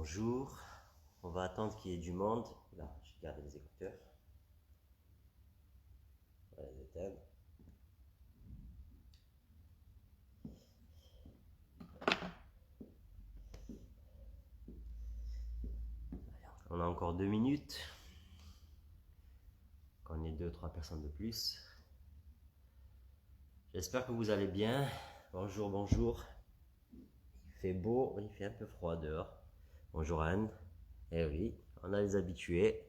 Bonjour, on va attendre qu'il y ait du monde. Là, j'ai gardé les écouteurs. On va les éteindre. On a encore 2 minutes. Quand on est 2-3 personnes de plus. J'espère que vous allez bien. Bonjour, bonjour. Il fait beau, il fait un peu froid dehors. Bonjour Anne. Eh oui, on a les habitués.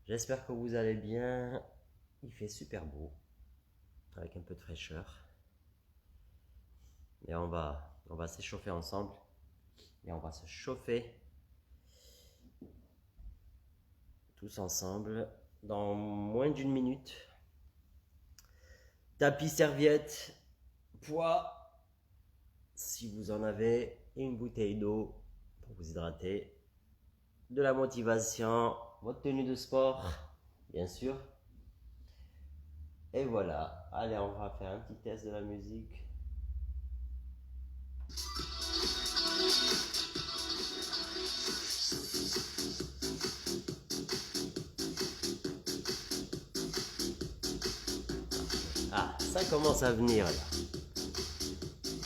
J'espère que vous allez bien. Il fait super beau, avec un peu de fraîcheur. Et on va s'échauffer ensemble. Et on va se chauffer tous ensemble dans moins d'1 minute. Tapis, serviette, poids, si vous en avez, et une bouteille d'eau pour vous hydrater. De la motivation, votre tenue de sport, bien sûr. Et voilà, allez, on va faire un petit test de la musique. Ah, ça commence à venir là.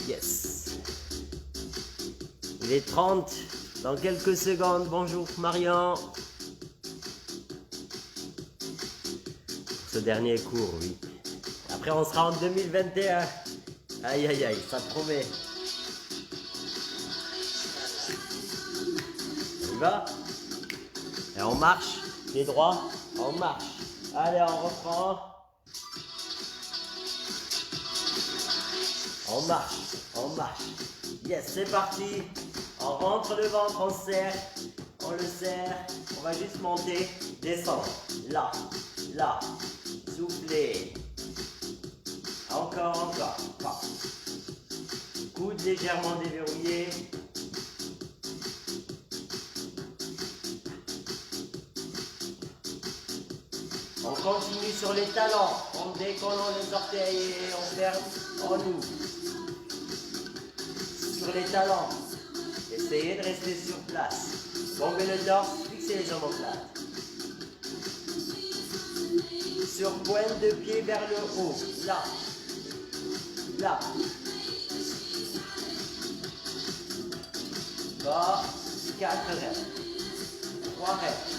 Yes. Il est 30 dans quelques secondes. Bonjour Marion. Ce dernier cours, oui. Après, on sera en 2021. Aïe, aïe, aïe, ça promet. On y va. Et on marche. Pied droit, on marche. Allez, on reprend. On marche, on marche. Yes, c'est parti. On rentre le ventre, on serre. On le serre. On va juste monter, descendre. Là, là. Souffler. Encore. Coude légèrement déverrouillé. On continue sur les talons. En décollant les orteils et on ferme en nous. Sur les talons. Essayez de rester sur place. Bombez le torse, fixez les omoplates. Sur pointe de pied vers le haut. Là. Là. Bas. 4 reps. 3 reps.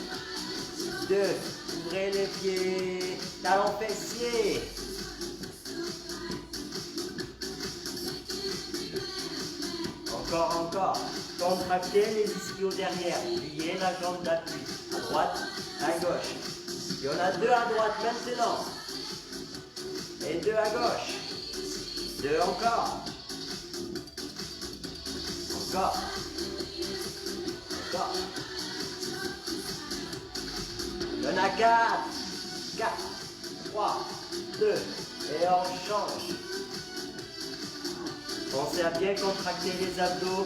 2. Ouvrez les pieds. Talons fessiers. Encore. Contractez les ischios derrière. Pliez la jambe d'appui. À droite, à gauche. Il y en a 2 à droite maintenant. Et 2 à gauche. 2 encore. Il y en a 4. 3, 2. Et on change. Pensez à bien contracter les abdos,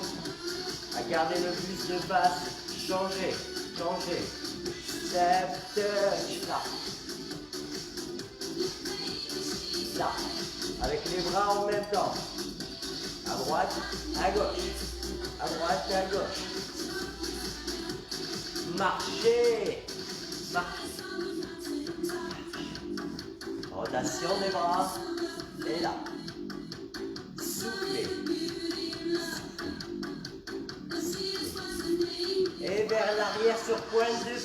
à garder le plus de face. Changez. Step touch. Là. Avec les bras en même temps. À droite, à gauche. À droite, à gauche. Marchez. Rotation des bras. Et là. Soufflez. Et vers l'arrière sur pointe de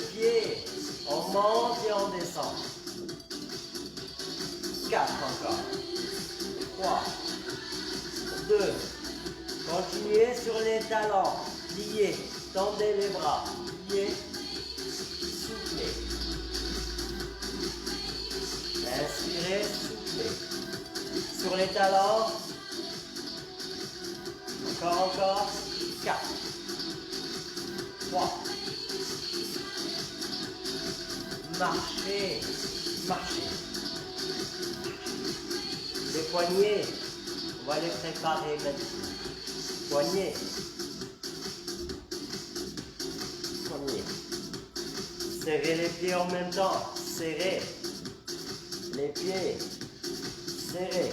pied. On monte et on descend. 4 encore. 3. 2. Continuez sur les talons. Pliez. Tendez les bras. Pliez. Soufflez. Inspirez. Soufflez. Sur les talons. Encore. 4. 3. Marchez. Les poignets, on va les préparer maintenant. Poignets. Serrez les pieds en même temps. Serrez. Les pieds. Serrez.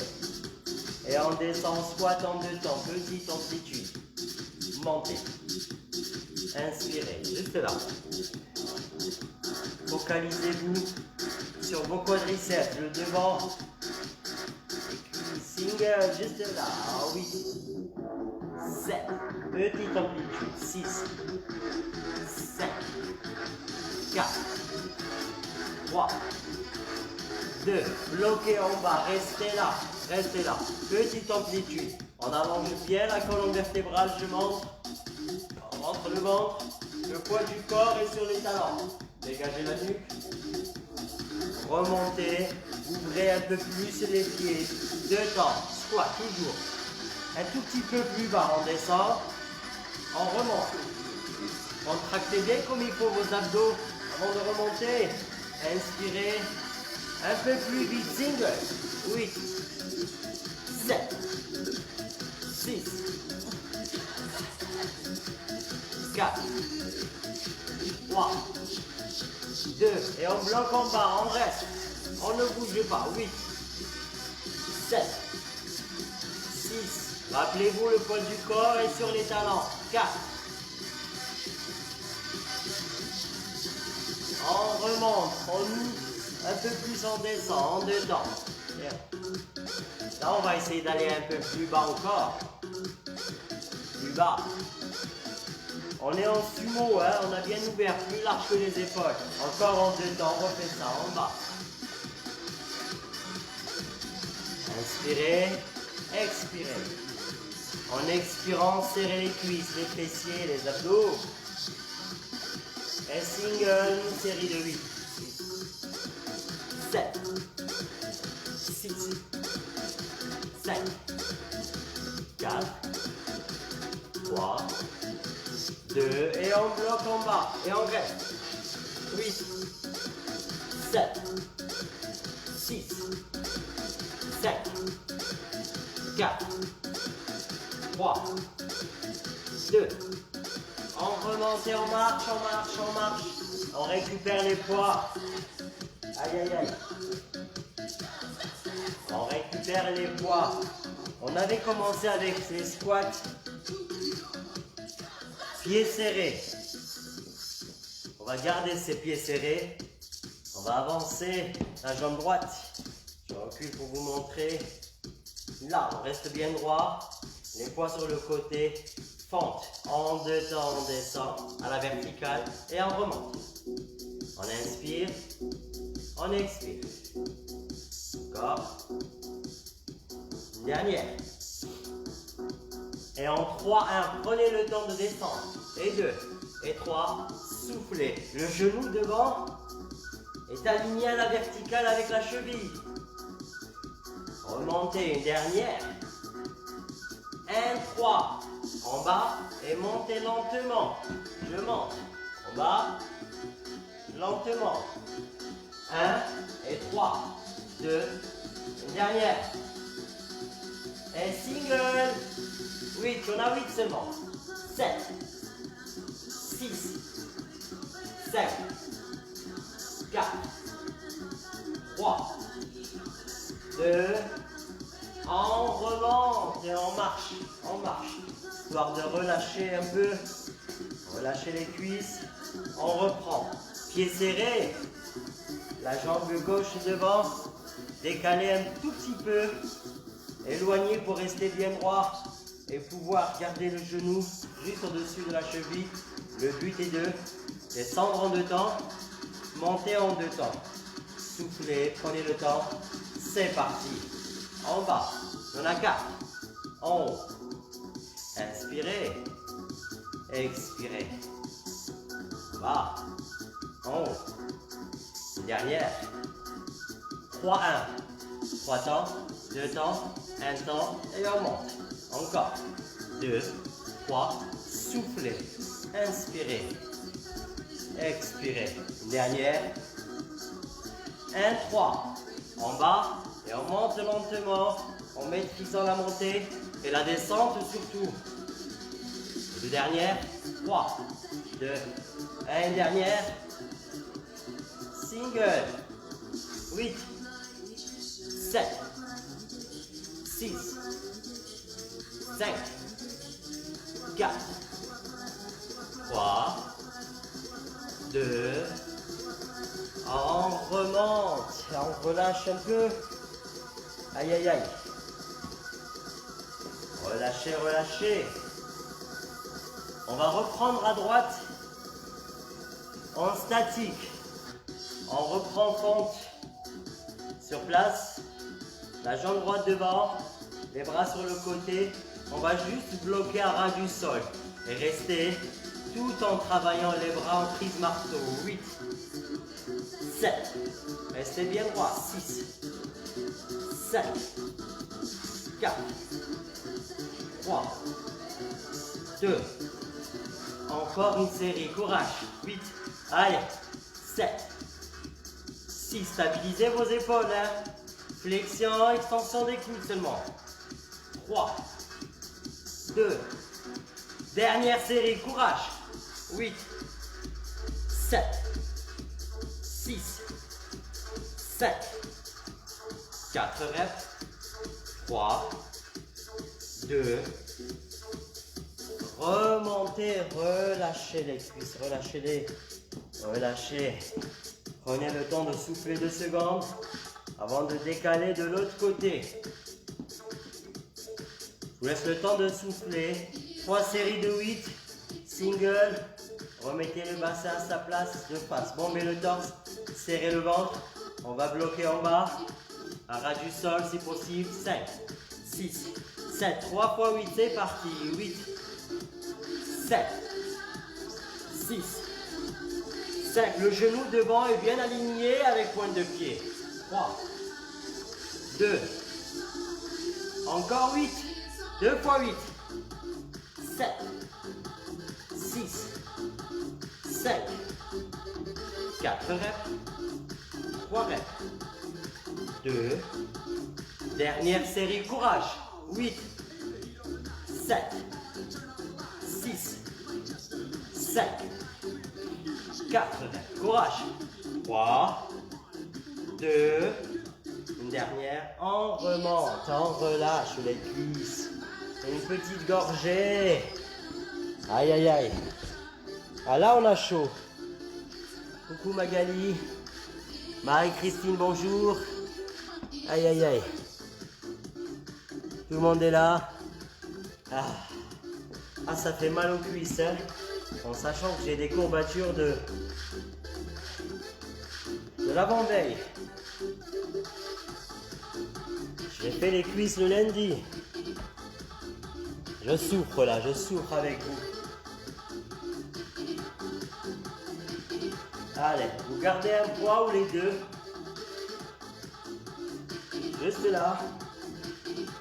Et on descend, squat en 2 temps, petite amplitude. Montez. Inspirez, juste là. Focalisez-vous sur vos quadriceps, le devant. Single, juste là. 8, 7, petite amplitude. 6, 5, 4, 3, 2, bloquez en bas, restez là, petite amplitude, on allonge bien la colonne vertébrale, je monte, on rentre le ventre, le poids du corps est sur les talons, dégagez la nuque, remontez, ouvrez un peu plus les pieds, 2 temps, squat toujours, un tout petit peu plus bas, on descend, on remonte, contractez bien comme il faut vos abdos avant de remonter, inspirez, un peu plus vite, single, 8, 7, 6, 4, 3, 2, et on bloque en bas, on reste, on ne bouge pas, 8, 7, 6, rappelez-vous le poids du corps est sur les talons, 4, on remonte, on ouvre, un peu plus on descend, en 2 temps. Bien. Là, on va essayer d'aller un peu plus bas encore. Plus bas. On est en sumo, hein, on a bien ouvert, plus large que les épaules. Encore en 2 temps, on refait ça, en bas. Inspirez, expirez. En expirant, serrez les cuisses, les fessiers, les abdos. Et single, une série de 8. 7, 6, 5, 4, 3, 2, et on bloque en bas, et on reste. 8, 7, 6, 5, 4, 3, 2, on remonte et on marche, on récupère les poids. Aïe, aïe, aïe. On récupère les poids. On avait commencé avec ces squats. Pieds serrés. On va garder ces pieds serrés. On va avancer la jambe droite. Je recule pour vous montrer. Là, on reste bien droit. Les poids sur le côté. Fente. En 2 temps, on descend à la verticale et on remonte. On inspire. On expire. Encore. Une dernière. Et en 3, 1, prenez le temps de descendre. Et 2, et 3, soufflez. Le genou devant est aligné à la verticale avec la cheville. Remontez, une dernière. 1, 3, en bas et montez lentement. Je monte. En bas, lentement. 1 et 3, 2, une dernière. Et single. 8, on a 8 seulement. 7, 6, 5, 4, 3, 2, on remonte et on marche, histoire de relâcher un peu, relâcher les cuisses, on reprend, pieds serrés, la jambe gauche devant, décalez un tout petit peu, éloigné pour rester bien droit et pouvoir garder le genou juste au-dessus de la cheville. Le but est de descendre en 2 temps, monter en 2 temps. Soufflez, prenez le temps, c'est parti. En bas, il y en a 4. En haut, inspirez, expirez. En bas, en haut. Une dernière. 3, 1. 3 temps, 2 temps, 1 temps, et on monte. Encore. 2, 3, soufflez, inspirez, expirez. Une dernière. 1, 3. En bas, et on monte lentement, en maîtrisant la montée et la descente surtout. 2 dernières. 3, 2, 1 dernière. Single. 8, 7, 6, 5, 4, 3, 2, on remonte, on relâche un peu. Aïe, aïe, aïe. Relâchez, relâchez. On va reprendre à droite en statique. On reprend compte sur place. La jambe droite devant, les bras sur le côté. On va juste bloquer à ras du sol. Et rester tout en travaillant les bras en prise marteau. 8, 7. Restez bien droit. 6, 5, 4, 3, 2. Encore une série. Courage. 8. Allez. 7. 6. Stabilisez vos épaules. Hein. Flexion, extension des coudes seulement. 3, 2. Dernière série. Courage. 8, 7, 6, 5, 4 reps. 3, 2. Remontez, relâchez les cuisses, relâchez-les, relâchez. Prenez le temps de souffler 2 secondes avant de décaler de l'autre côté. Je vous laisse le temps de souffler. 3 séries de 8, single. Remettez le bassin à sa place de face. Bombez le torse, serrez le ventre. On va bloquer en bas, à ras du sol si possible. 5, 6, 7, 3 fois 8, c'est parti. 8, 7, 6, 5. Le genou devant est bien aligné avec pointe de pied. 3, 2, encore 8, 2 fois 8, 7, 6, 5, 4 reps, 3 reps, 2, dernière série, courage, 8, 7, 6, 5, 4 reps, courage, 3, 2, une dernière, on remonte, on relâche les cuisses, une petite gorgée, aïe aïe aïe, ah là on a chaud, coucou Magali, Marie-Christine bonjour, aïe aïe aïe, tout le monde est là, ah ça fait mal aux cuisses, hein, en sachant que j'ai des courbatures de l'avant-veille. J'ai fait les cuisses le lundi. Je souffre là, je souffre avec vous. Allez, vous gardez un poids ou les deux. Juste là.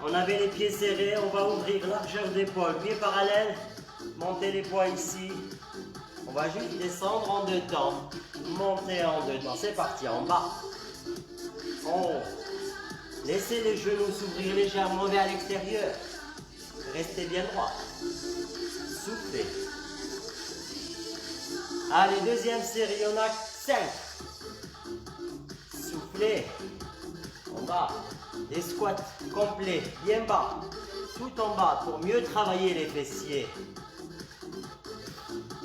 On avait les pieds serrés, on va ouvrir largeur d'épaule, pieds parallèles. Montez les poids ici. On va juste descendre en 2 temps. Monter en 2 temps. C'est parti, en bas. En haut. Laissez les genoux s'ouvrir légèrement vers l'extérieur. Restez bien droit. Soufflez. Allez, deuxième série, on a 5. Soufflez. En bas. Des squats complets, bien bas. Tout en bas pour mieux travailler les fessiers.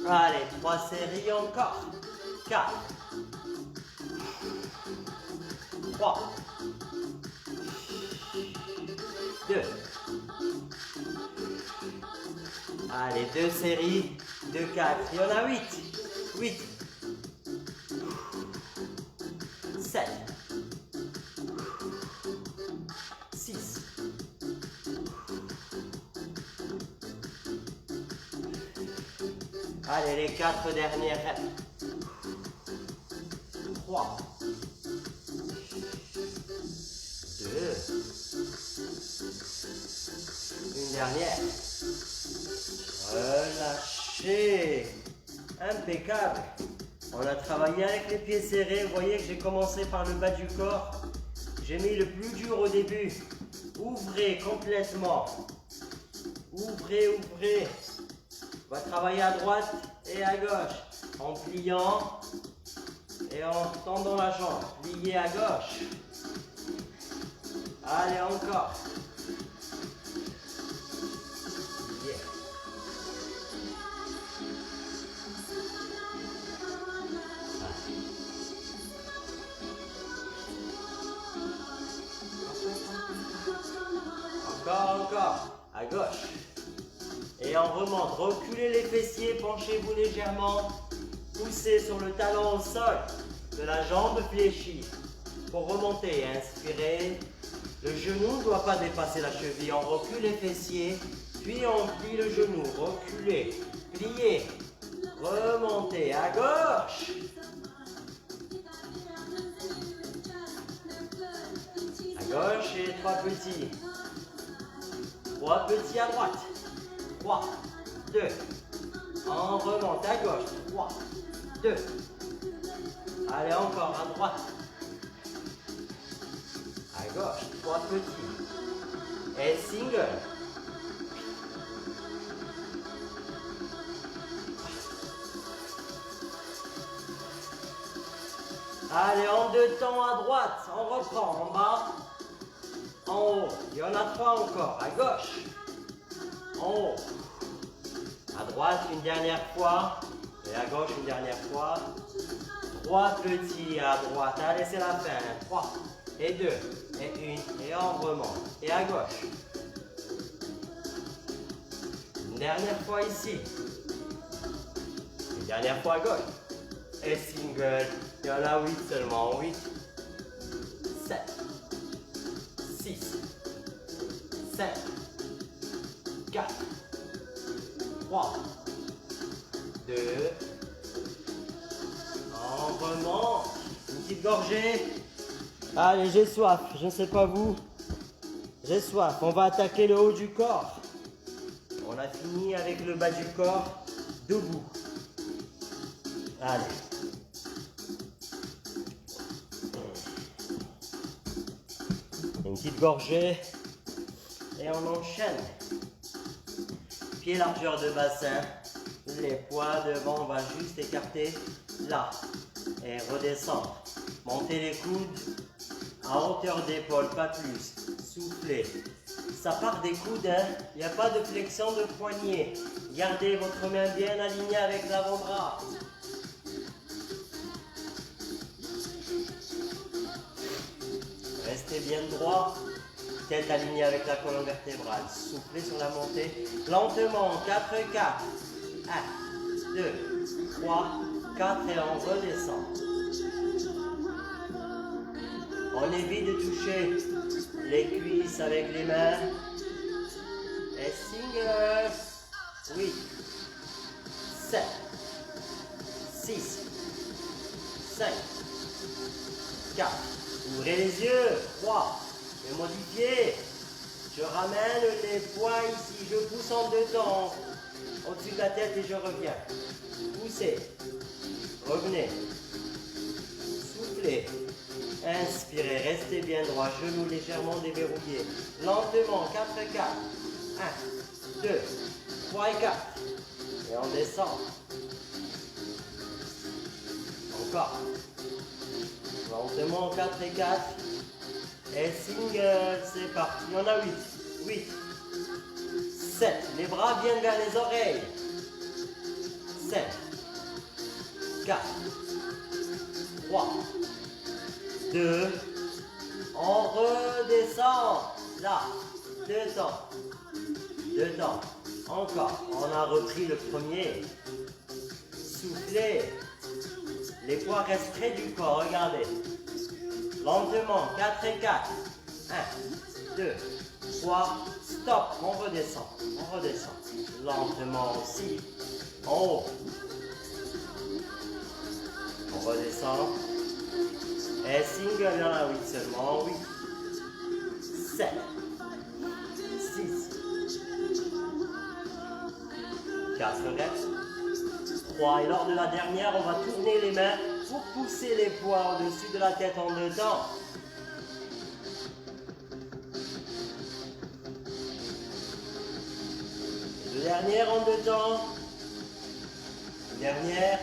Allez, 3 séries encore. 4. 3. 2. Allez, 2 séries de 4. Il y en a 8. 8. 7. 6. 4 dernières reps. 3. 2. Une dernière. Relâchez. Impeccable. On a travaillé avec les pieds serrés. Vous voyez que j'ai commencé par le bas du corps. J'ai mis le plus dur au début. Ouvrez complètement. Ouvrez, ouvrez. On va travailler à droite et à gauche. En pliant et en tendant la jambe. Pliez à gauche. Allez, encore. Et on remonte. Reculez les fessiers, penchez-vous légèrement. Poussez sur le talon au sol de la jambe fléchie. Pour remonter, inspirez. Le genou ne doit pas dépasser la cheville. On recule les fessiers, puis on plie le genou. Reculez, pliez, remontez à gauche. À gauche et 3 petits. 3 petits à droite. 3, 2. On remonte à gauche. 3, 2. Allez, encore à droite. À gauche, 3 petits. Et single. Allez, en 2 temps à droite. On reprend en bas. En haut. Il y en a 3 encore. À gauche. En haut. À droite une dernière fois. Et à gauche une dernière fois. 3 petits à droite. Allez, c'est la fin. 3 et 2 et 1. Et on remonte. Et à gauche. Une dernière fois ici. Une dernière fois à gauche. Et single. Il y en a 8 seulement. 8, 7, 6, 5, 4, 3, 2. On remonte. Une petite gorgée. Allez, j'ai soif. Je ne sais pas vous. J'ai soif. On va attaquer le haut du corps. On a fini avec le bas du corps. Debout. Allez. Une petite gorgée. Et on enchaîne. Pied largeur de bassin. Les poids devant, on va juste écarter là. Et redescendre. Montez les coudes à hauteur d'épaule, pas plus. Soufflez. Ça part des coudes, hein. Il n'y a pas de flexion de poignet. Gardez votre main bien alignée avec l'avant-bras. Restez bien droit. Tête alignée avec la colonne vertébrale. Soufflez sur la montée. Lentement. 4, 4. 1, 2, 3, 4 et on redescend. On évite de toucher les cuisses avec les mains. Et single. 8, 7, 6, 5, 4. Ouvrez les yeux. 3. Je vais modifier. Je ramène les poings ici. Je pousse en 2 temps. Au-dessus de la tête et je reviens. Poussez. Revenez. Soufflez. Inspirez. Restez bien droit. Genoux légèrement déverrouillés. Lentement. 4, 4. 1, 2, 3 et 4. Et on descend. Encore. Lentement. 4 et 4. Et single. C'est parti. Il y en a 8. 8. 7. Les bras viennent vers les oreilles. 7. 4. 3. 2. On redescend. Là. 2 temps. 2 temps. Encore. On a repris le premier. Soufflez. Les poids restent près du corps. Regardez. Lentement. 4 et 4. 1, 2, 3. Stop. On redescend. On redescend. Lentement aussi. En haut. On redescend. Et single, il y en a 8 seulement. 8, 7, 6, 4 restent. 3. Et lors de la dernière, on va tourner les mains pour pousser les poids au-dessus de la tête en 2 temps. Dernière en 2 temps. Dernière.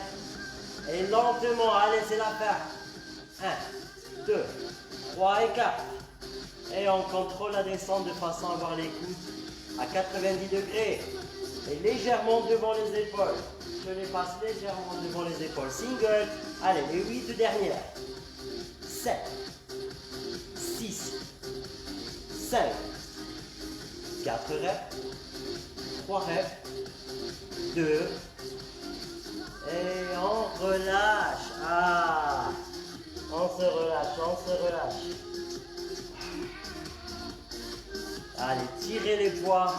Et lentement, allez, c'est la fin. 1, 2, 3 et 4. Et on contrôle la descente de façon à avoir les coudes à 90 degrés. Et légèrement devant les épaules. Je les passe légèrement devant les épaules. Single. Allez, les 8 dernières. 7, 6, 5, 4 reps. 3 reps. 2. Et on relâche. Ah, on se relâche, on se relâche. Allez, tirez les poids.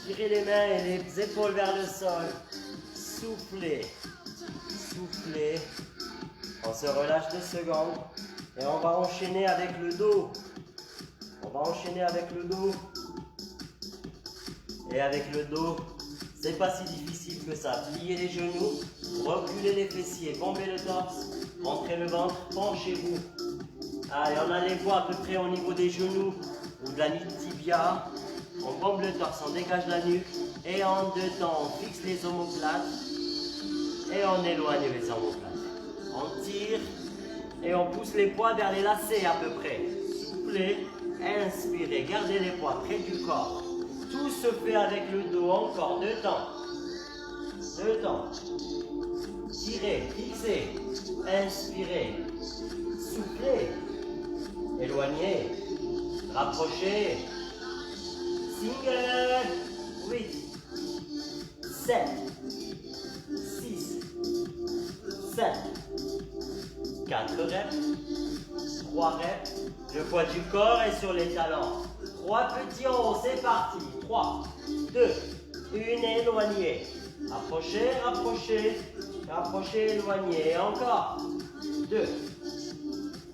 Tirez les mains et les épaules vers le sol. Soufflez. Soufflez. On se relâche 2 secondes. Et on va enchaîner avec le dos. On va enchaîner avec le dos. Et avec le dos, c'est pas si difficile que ça. Pliez les genoux, reculez les fessiers, bombez le torse, rentrez le ventre, penchez-vous. Allez, on a les poids à peu près au niveau des genoux ou de la tibia. On bombe le torse, on dégage la nuque. Et en 2 temps, on fixe les omoplates. Et on éloigne les omoplates. On tire et on pousse les poids vers les lacets à peu près. Soufflez, inspirez, gardez les poids près du corps. Tout se fait avec le dos, encore 2 temps. 2 temps. Tirez, fixez, inspirez, soufflez, éloignez, rapprochez. Single. 8, 7, 6, 7, 4 reps, 3 reps. Le poids du corps est sur les talons. 3 petits en haut, c'est parti. 3, 2, 1, éloignez. Approchez, rapprochez, rapprochez, éloignez. Et encore. 2.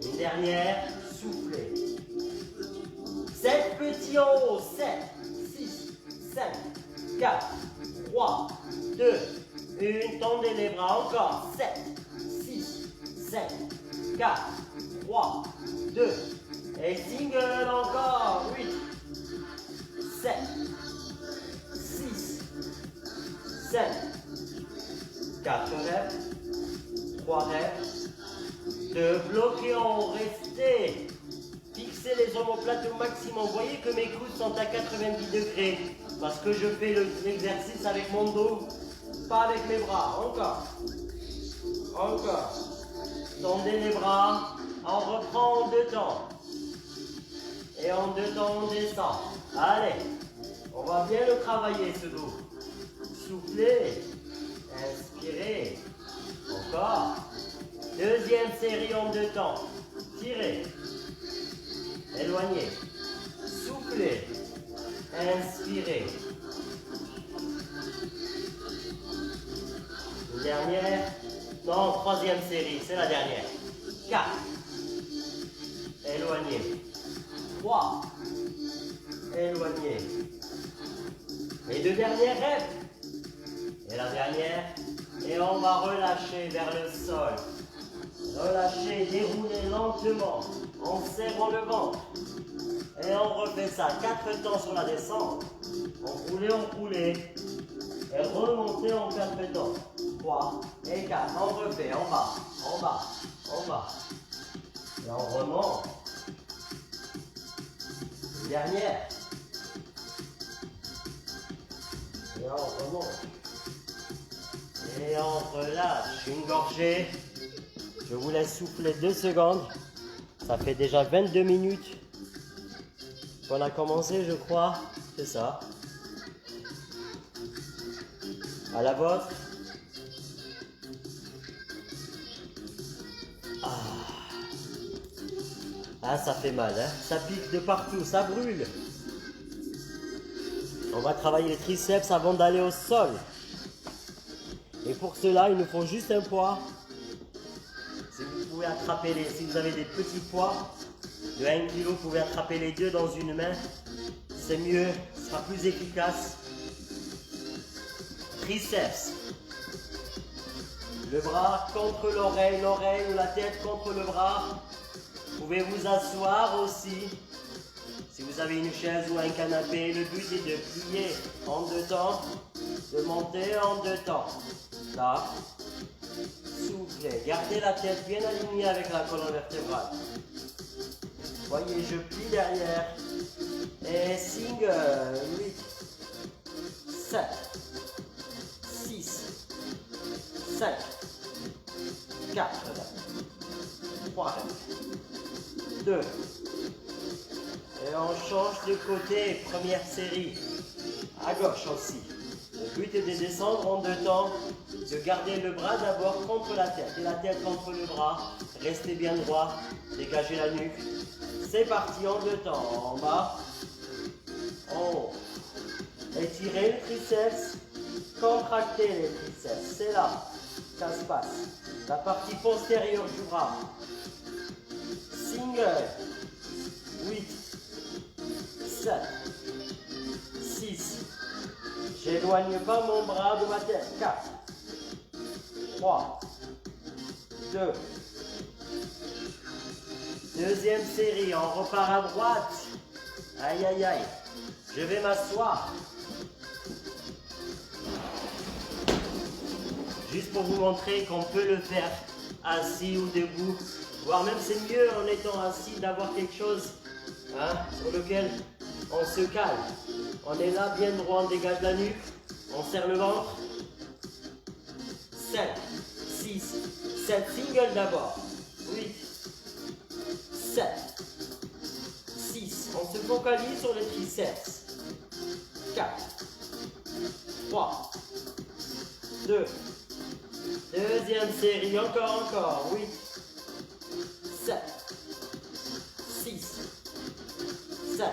Une dernière, soufflez. 7 petits en haut. 7, 6, 5, 4, 3, 2, 1. Tendez les bras. Encore. 7, 6, 5, 4, 3, 2. Et single encore. 8, 7, 6, 5, 4 reps, 3 reps, 2, bloquez en haut, restez. Fixez les omoplates au maximum. Vous voyez que mes coudes sont à 90 degrés parce que je fais l'exercice avec mon dos, pas avec mes bras. Encore. Encore. Tendez les bras. On reprend en 2 temps. Et en 2 temps, on descend. Allez, on va bien le travailler ce dos. Soufflez, inspirez. Encore. Deuxième série en 2 temps. Tirez. Éloignez. Soufflez. Inspirez. Une dernière. Non, 3e série, c'est la dernière. 4. Éloignez. 3. Éloignez. Les 2 dernières reps. Et la dernière. Et on va relâcher vers le sol. Relâchez, déroulez lentement, en serrant le ventre. Et on refait ça 4 temps sur la descente. Enroulez. Et remontez en 4 temps. 3 et 4. On refait en bas, en bas, en bas. Et on remonte. Dernière. Et on remonte. Et on relâche. Une gorgée. Je vous laisse souffler 2 secondes. Ça fait déjà 22 minutes qu'on a commencé, je crois. C'est ça. À la vôtre. Ah, ça fait mal, hein. Ça pique de partout, ça brûle. On va travailler les triceps avant d'aller au sol. Et pour cela, il nous faut juste un poids. Si vous pouvez attraper si vous avez des petits poids de 1 kg, vous pouvez attraper les 2 dans une main. C'est mieux, ce sera plus efficace. Triceps. Le bras contre l'oreille, l'oreille ou la tête contre le bras. Vous pouvez vous asseoir aussi. Si vous avez une chaise ou un canapé, le but est de plier en 2 temps, de monter en 2 temps. Là. Soufflez. Gardez la tête bien alignée avec la colonne vertébrale. Voyez, je plie derrière. Et single. 8, 7, 6, 5, 4, 3, 2. Et on change de côté. Première série. À gauche aussi. but est de descendre en 2 temps, de garder le bras d'abord contre la tête et la tête contre le bras. Restez bien droit, dégagez la nuque. C'est parti en 2 temps. En bas, en haut. Étirez les triceps, contractez les triceps. C'est là que ça se passe. La partie postérieure du bras. Single. 8, 7, 6. J'éloigne pas mon bras de ma tête. 4, 3, 2. Deuxième série, on repart à droite. Aïe, aïe, aïe. Je vais m'asseoir. Juste pour vous montrer qu'on peut le faire assis ou debout. Voire même c'est mieux en étant assis d'avoir quelque chose sur lequel on se calme. On est là bien droit, on dégage la nuque. On serre le ventre. 7, 6, 7. Single d'abord. 8, 7, 6. On se focalise sur les triceps. 4, 3, 2. Deuxième série, encore. 8, 7, 6, 7.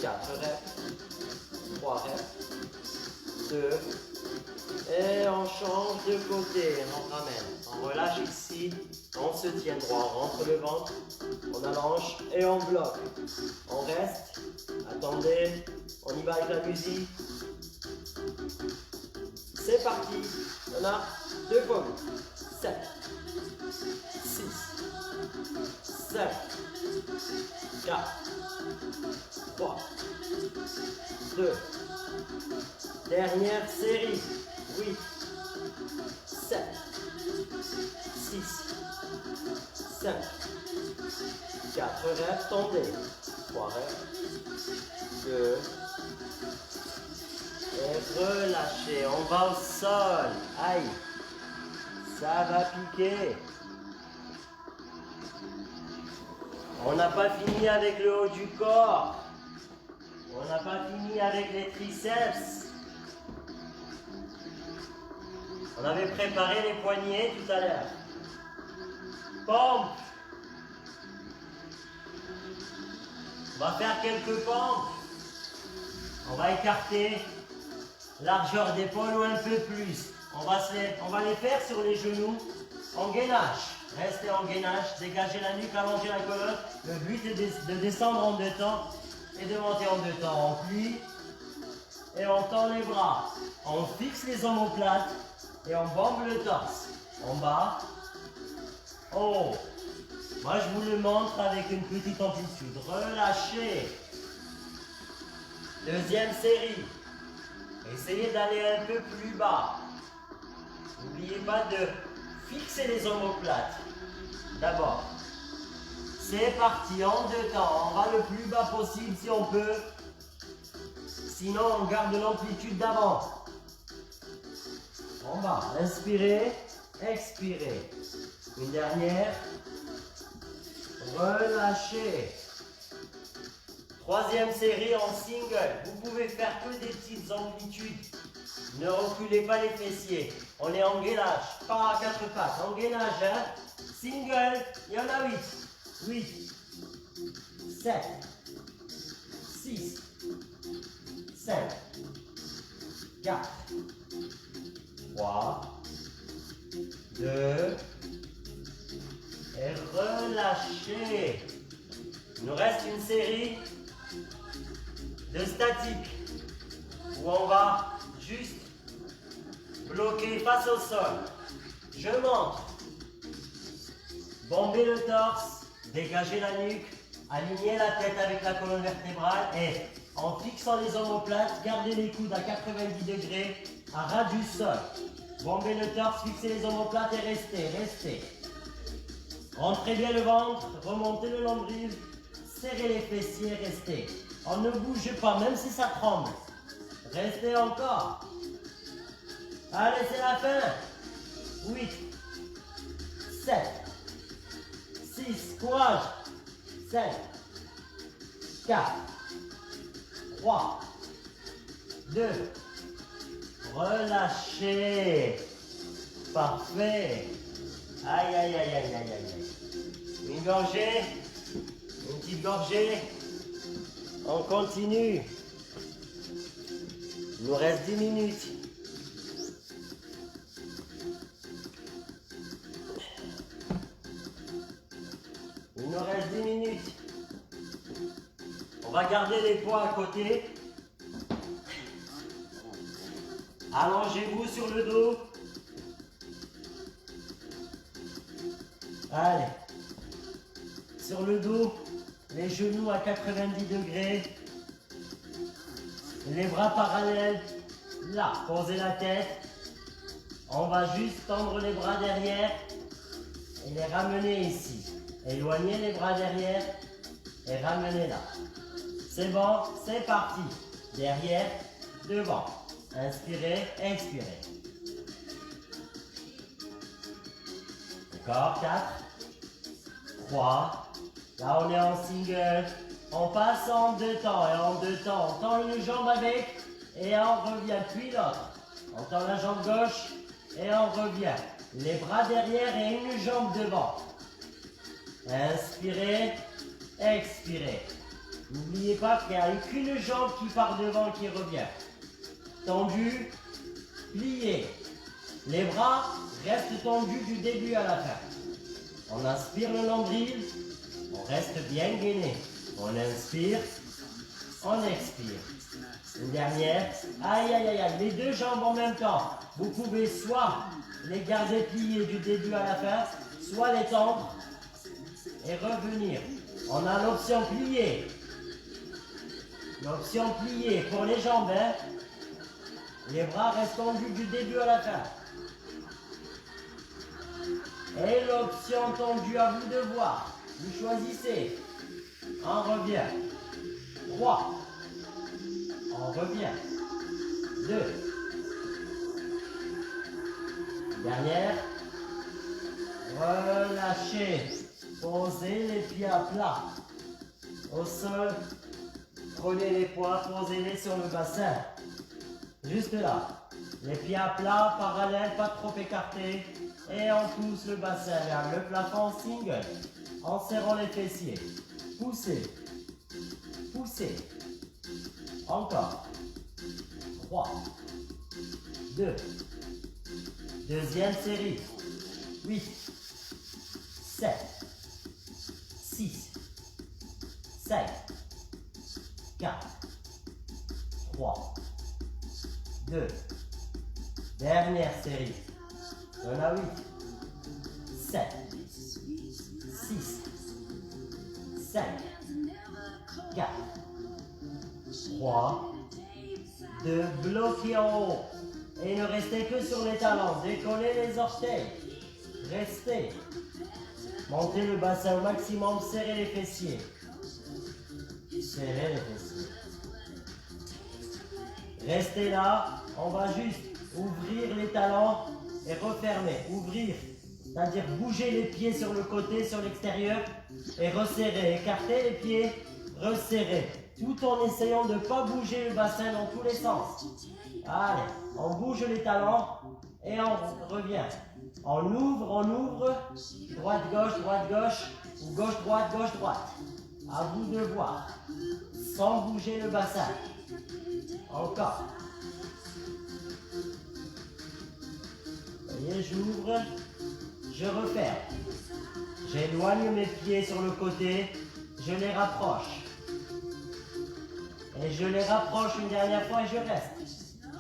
4 reps. 3 reps. 2. Et on change de côté, on ramène. On relâche ici, on se tient droit, on rentre le ventre, on allonge et on bloque. On reste, attendez, on y va avec la musique. C'est parti, on a 2 fois 7, 6, 7, 4, 3, 2. Dernière série. 8, 7, 6, 5, 4 reps, tendez. 3 reps, 2, et relâchez. On va au sol. Aïe, ça va piquer. On n'a pas fini avec le haut du corps. On n'a pas fini avec les triceps. On avait préparé les poignets tout à l'heure. Pompe. On va faire quelques pompes. On va écarter largeur d'épaule ou un peu plus. On va les faire sur les genoux en gainage. Restez en gainage, dégagez la nuque, allongez la colonne. Le but est de descendre en 2 temps et de monter en 2 temps. On plie et on tend les bras. On fixe les omoplates. Et on bombe le torse. En bas, en haut. Moi, je vous le montre avec une petite amplitude. Relâchez. Deuxième série. Essayez d'aller un peu plus bas. N'oubliez pas de fixer les omoplates. D'abord. C'est parti en 2 temps. On va le plus bas possible si on peut. Sinon, on garde l'amplitude d'avant. En bas, inspirez, expirez. Une dernière. Relâchez. Troisième série en single. Vous pouvez faire que des petites amplitudes. Ne reculez pas les fessiers. On est en gainage, pas à 4 pattes. En gainage, hein. Single, il y en a 8. 8, 7, 6, 5, 4. 3, 2, et relâchez. Il nous reste une série de statiques où on va juste bloquer face au sol. Je monte. Bombez le torse, dégagez la nuque, alignez la tête avec la colonne vertébrale et en fixant les omoplates, gardez les coudes à 90 degrés à ras du sol. Bombez le torse, fixez les omoplates et restez. Rentrez bien le ventre, remontez le nombril, serrez les fessiers, restez. On ne bouge pas, même si ça tremble. Restez encore. Allez, c'est la fin. 8, 7, 6, courage. 5, 4, 3, 2, Relâchez. Parfait. Aïe, aïe, aïe, aïe, aïe, aïe. Une gorgée. Une petite gorgée. On continue. Il nous reste 10 minutes. Il nous reste 10 minutes. On va garder les poids à côté. Allongez-vous sur le dos. Allez. Sur le dos, les genoux à 90 degrés. Les bras parallèles. Là, posez la tête. On va juste tendre les bras derrière et les ramener ici. Éloignez les bras derrière et ramenez là. C'est bon, c'est parti. Derrière, devant. Inspirez, expirez. Encore 4, 3. Là, on est en single. On passe en deux temps et en deux temps. On tend une jambe avec et on revient. Puis l'autre. On tend la jambe gauche et on revient. Les bras derrière et une jambe devant. Inspirez, expirez. N'oubliez pas qu'il n'y a qu'une jambe qui part devant qui revient. Tendu, plié. Les bras restent tendus du début à la fin. On inspire le nombril, on reste bien gainé. On inspire, on expire. Une dernière. Aïe, aïe, aïe, aïe. Les deux jambes en même temps. Vous pouvez soit les garder pliés du début à la fin, soit les tendre et revenir. On a l'option pliée. L'option pliée pour les jambes. Hein. Les bras restent tendus du début à la fin. Et l'option tendue, à vous de voir. Vous choisissez. On revient. 3. On revient. 2. Dernière. Relâchez. Posez les pieds à plat. Au sol. Prenez les poids, posez-les sur le bassin. Juste là. Les pieds à plat, parallèles, pas trop écartés. Et on pousse le bassin vers le plafond single. En serrant les fessiers. Poussez. Poussez. Encore. 3. 2. Deuxième série. 8. 7. 6. 5. 4. 3. 2. Dernière série. On a 8. 7. 6. 5. 4. 3. 2. Bloquez en haut. Et ne restez que sur les talons. Décollez les orteils. Restez. Montez le bassin au maximum. Serrez les fessiers. Serrez les fessiers. Restez là. On va juste ouvrir les talons et refermer. Ouvrir. C'est-à-dire bouger les pieds sur le côté, sur l'extérieur. Et resserrer. Écartez les pieds. Resserrer. Tout en essayant de ne pas bouger le bassin dans tous les sens. Allez, on bouge les talons et on revient. On ouvre, droite-gauche, ou gauche-droite. À vous de voir, sans bouger le bassin. Encore. Vous voyez, j'ouvre, je referme. J'éloigne mes pieds sur le côté, je les rapproche. Et je les rapproche une dernière fois et je reste.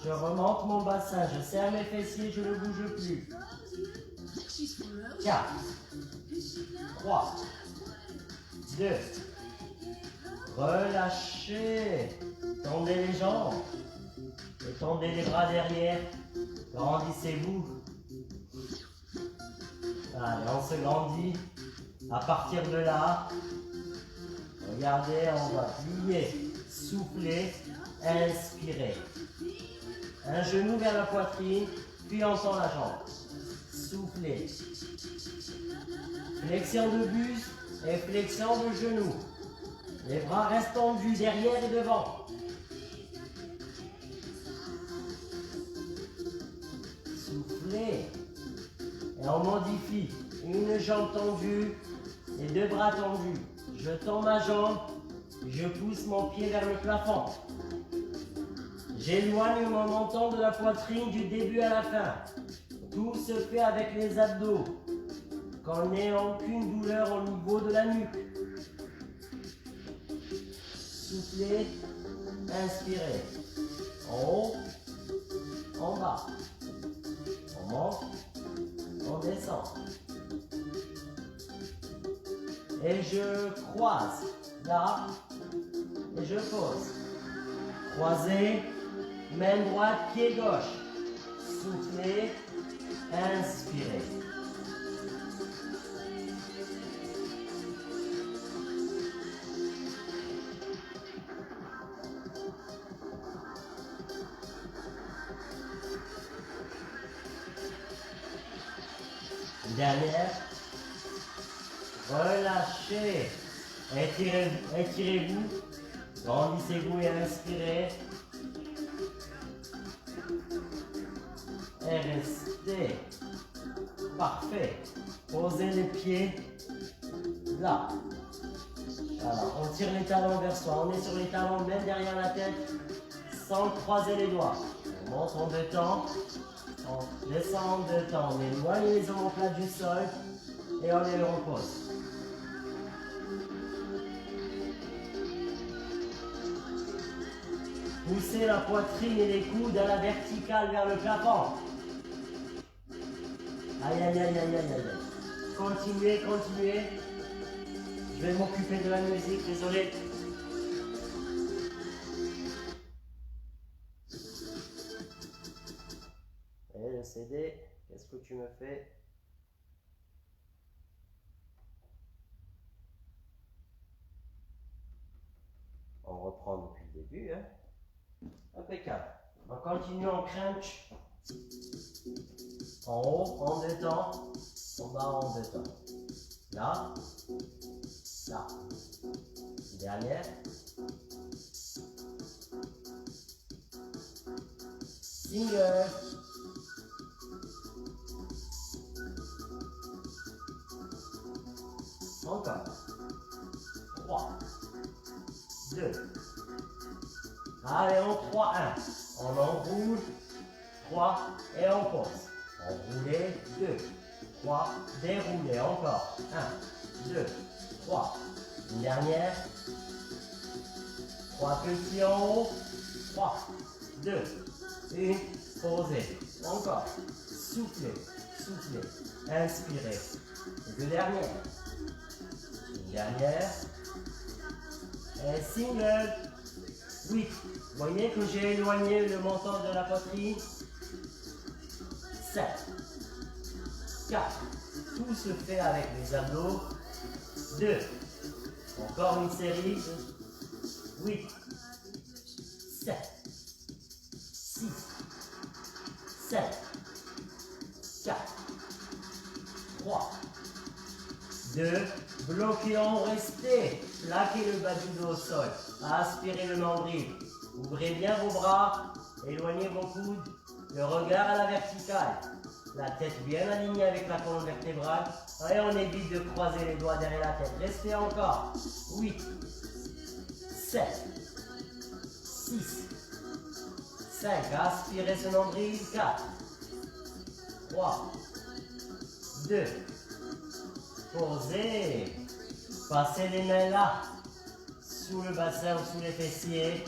Je remonte mon bassin, je serre mes fessiers, je ne bouge plus. 4, 3, 2, relâchez. Tendez les jambes. Et tendez les bras derrière. Grandissez-vous. Allez, on se grandit. À partir de là, regardez, on va plier. Soufflez, inspirez. Un genou vers la poitrine, puis on tend la jambe. Soufflez. Flexion de buste et flexion de genou. Les bras restent tendus derrière et devant. Et on modifie. Une jambe tendue, les deux bras tendus. Je tends ma jambe, je pousse mon pied vers le plafond. J'éloigne mon menton de la poitrine du début à la fin. Tout se fait avec les abdos. Qu'on n'ait aucune douleur au niveau de la nuque. Soufflez, inspirez. En haut, en bas. On monte, on descend. Et je croise. Là, et je pose. Croisez, main droite, pied gauche. Soufflez, inspirez. Dernière. Relâchez. Étirez-vous. Grandissez-vous et inspirez. Et restez. Parfait. Posez les pieds là. Voilà. On tire les talons vers soi. On est sur les talons même derrière la tête sans croiser les doigts. On monte en deux temps. On descend en deux temps. On éloigne les omoplates du sol et on les repose. Poussez la poitrine et les coudes à la verticale vers le plafond. Aïe, aïe, aïe, aïe, aïe, aïe. Continuez, continuez. Je vais m'occuper de la musique, désolé. Et le CD, qu'est-ce que tu me fais? On reprend depuis le début, hein? Impeccable. On continue en crunch. En haut, en deux temps. En bas, en deux temps. Là. Là. Dernière. Single. Encore. 3. 2. Allez, on 3, 1. On enroule. 3 et on pose. Enroulez. 2. 3. Déroulez. Encore. 1. 2. 3. Une dernière. 3 petits en haut. 3. 2. 1. Posez. Encore. Soufflez. Soufflez. Inspirez. Deux dernières. Une dernière. Et single. 8. Vous voyez que j'ai éloigné le menton de la poitrine. 7. 4. Tout se fait avec les abdos. 2. Encore une série. 8. 7. 6. 7. 4. 3. 2. Bloquez en restez. Plaquez le bas du dos au sol. Aspirez le nombril. Ouvrez bien vos bras. Éloignez vos coudes. Le regard à la verticale. La tête bien alignée avec la colonne vertébrale. Et on évite de croiser les doigts derrière la tête. Restez encore. 8. 7. 6. 5. Aspirez ce nombril. 4. 3. 2. Posez. Passez les mains là, sous le bassin ou sous les fessiers.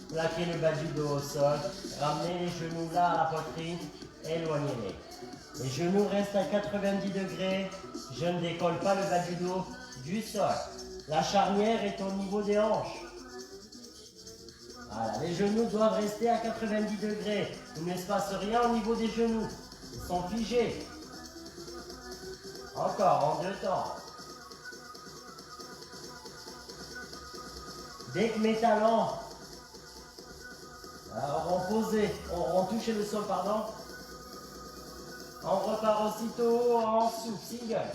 Plaquez le bas du dos au sol. Ramenez les genoux là à la poitrine. Éloignez-les. Les genoux restent à 90 degrés. Je ne décolle pas le bas du dos du sol. La charnière est au niveau des hanches. Voilà, les genoux doivent rester à 90 degrés. Il ne se passe rien au niveau des genoux. Ils sont figés. Encore en deux temps. Dès que mes talons auront posé, auront touché le sol, pardon, on repart aussitôt en souple, single.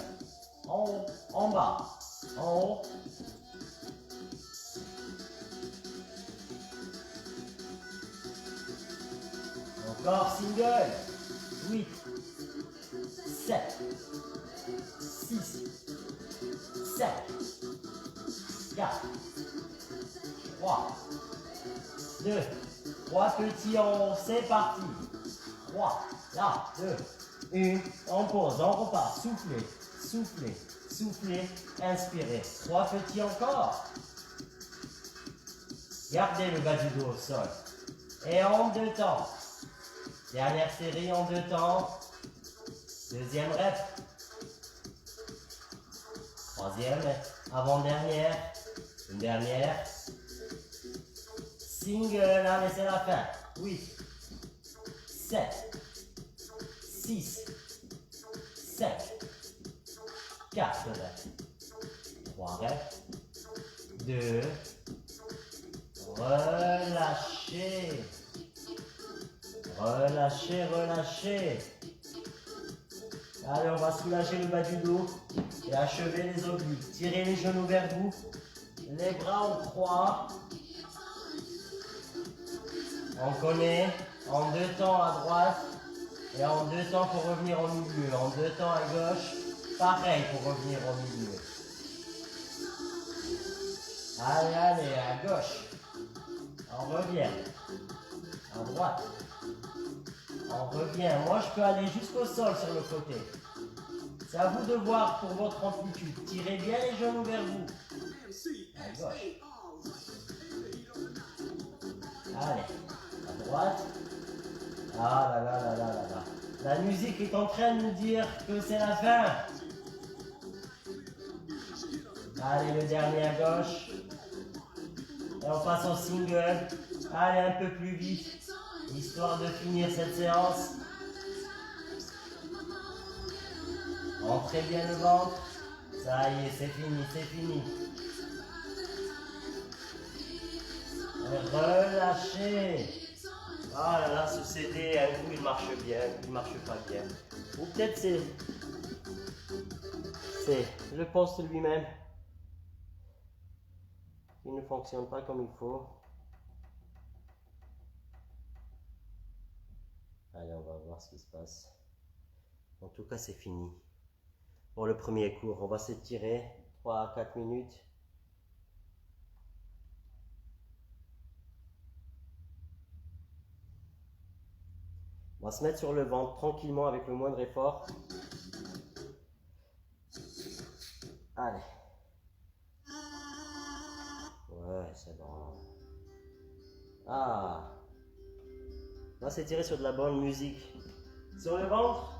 En haut, en bas, en haut. Encore single. 8, 7, 6, 5, 4, 3, 2, 3 petits en haut, c'est parti. 3, là, 2, 1, on pose, on repart, soufflez, soufflez, soufflez, inspirez. 3 petits encore. Gardez le bas du dos au sol. Et en 2 temps. Dernière série en 2 temps. Deuxième rep. Troisième, avant-dernière. Une dernière. Single, allez, c'est la fin. 8, 7, 6, 5, 4 reps. 3 reps. 2. Relâchez. Relâchez, relâchez. Allez, on va soulager le bas du dos et achever les obliques. Tirez les genoux vers vous. Les bras en croix. On connaît en 2 temps à droite et en 2 temps pour revenir au milieu. En 2 temps à gauche, pareil pour revenir au milieu. Allez, allez, à gauche. On revient. À droite. On revient. Moi, je peux aller jusqu'au sol sur le côté. C'est à vous de voir pour votre amplitude. Tirez bien les genoux vers vous. À gauche. Allez. À droite. Ah là là là là là là. La musique est en train de nous dire que c'est la fin. Allez, le dernier à gauche. Et on passe au single. Allez, un peu plus vite. Histoire de finir cette séance. Rentrez bien le ventre. Ça y est, c'est fini, c'est fini. Et relâchez. Ah là là, ce CD, un coup il marche bien, un coup il marche pas bien. Ou peut-être c'est le poste lui-même qui ne fonctionne pas comme il faut. Allez, on va voir ce qui se passe. En tout cas, c'est fini. Pour le premier cours, on va s'étirer 3 à 4 minutes. On va se mettre sur le ventre tranquillement avec le moindre effort. Allez. Ouais, c'est bon. Ah. On va s'étirer sur de la bonne musique. Sur le ventre.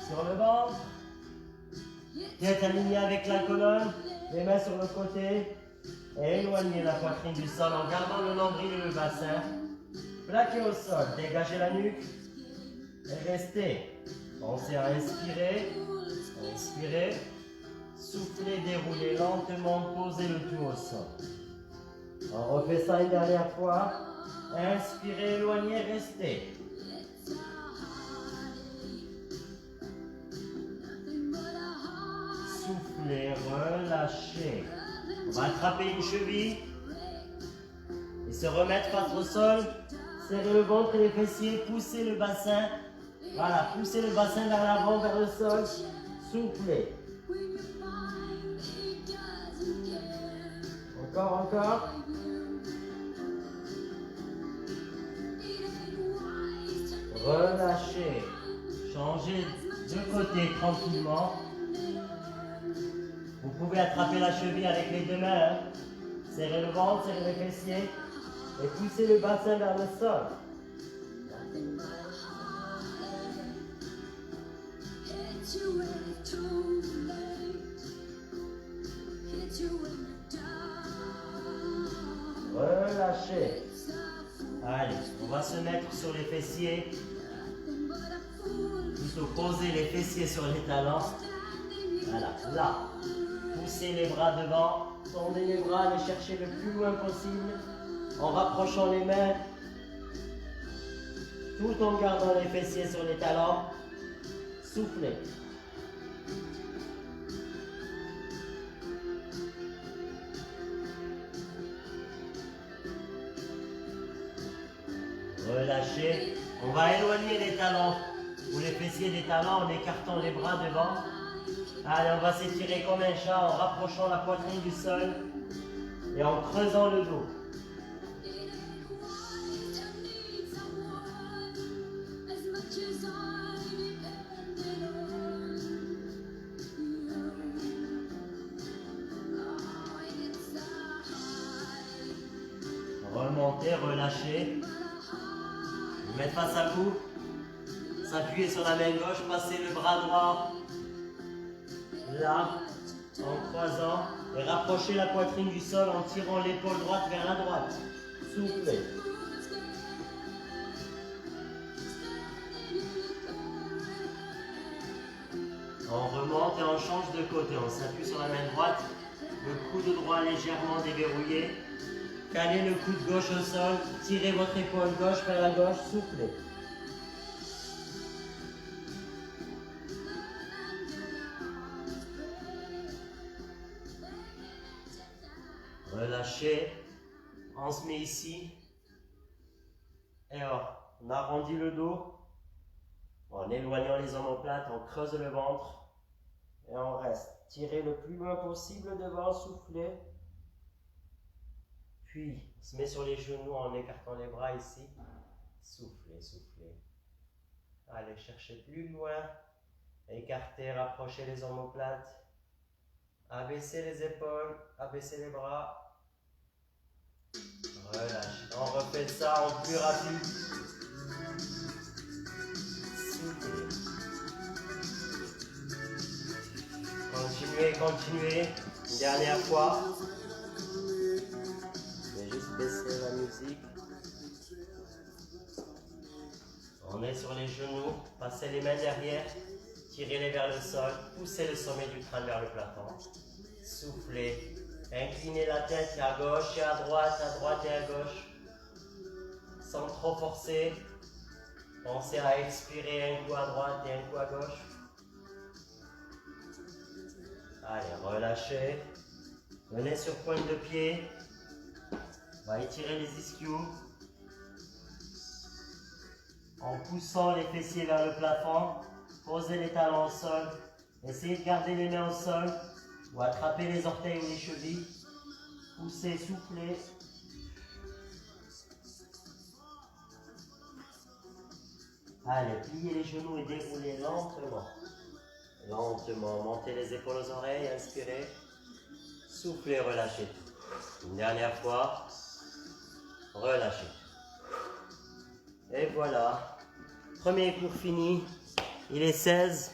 Sur le ventre. Tête alignée avec la colonne. Les mains sur le côté. Et éloignez la poitrine du sol en gardant le nombril et le bassin. Plaquez au sol. Dégagez la nuque. Et restez. Pensez à inspirer. Inspirez. Soufflez, déroulez lentement, posez le tout au sol. On refait ça une dernière fois. Inspirez, éloignez, restez. Soufflez, relâchez. On va attraper une cheville et se remettre face au sol. Serrez le ventre et les fessiers, poussez le bassin. Voilà, poussez le bassin vers l'avant, vers le sol. Soufflez. Encore, encore. Relâchez. Changez de côté tranquillement. Vous pouvez attraper la cheville avec les 2 mains. Hein. Serrez le ventre, serrez les fessiers. Et poussez le bassin vers le sol. Relâchez. Allez, on va se mettre sur les fessiers. Plutôt poser les fessiers sur les talons. Voilà, là. Poussez les bras devant. Tendez les bras, allez chercher le plus loin possible. En rapprochant les mains. Tout en gardant les fessiers sur les talons. Soufflez. Relâchez. On va éloigner les talons ou les fessiers des talons en écartant les bras devant. Allez, on va s'étirer comme un chat en rapprochant la poitrine du sol et en creusant le dos. Remontez, relâchez. Vous mettez face à vous. S'appuyer sur la main gauche, passez le bras droit là, en croisant, et rapprochez la poitrine du sol en tirant l'épaule droite vers la droite. Soufflez. On remonte et on change de côté. On s'appuie sur la main droite, le coude droit légèrement déverrouillé. Calez le coude gauche au sol, tirez votre épaule gauche vers la gauche, soufflez. Relâchez, on se met ici, et on arrondit le dos, en éloignant les omoplates, on creuse le ventre, et on reste. Tirez le plus loin possible devant, soufflez, puis on se met sur les genoux en écartant les bras ici, soufflez, soufflez. Allez, cherchez plus loin, écartez, rapprochez les omoplates, abaissez les épaules, abaissez les bras. Relâche. On refait ça en plus rapide. Soufflez. Continuez, continuez. Une dernière fois. Je vais juste baisser la musique. On est sur les genoux. Passez les mains derrière. Tirez-les vers le sol. Poussez le sommet du crâne vers le plafond. Soufflez. Inclinez la tête à gauche et à droite et à gauche. Sans trop forcer. Pensez à expirer un coup à droite et un coup à gauche. Allez, relâchez. Venez sur pointe de pied. On va étirer les ischios. En poussant les fessiers vers le plafond. Posez les talons au sol. Essayez de garder les mains au sol. Ou attrapez les orteils ou les chevilles. Poussez, soufflez. Allez, pliez les genoux et déroulez lentement. Lentement, montez les épaules aux oreilles, inspirez. Soufflez, relâchez tout. Une dernière fois. Relâchez. Et voilà. Premier cours fini. Il est 16.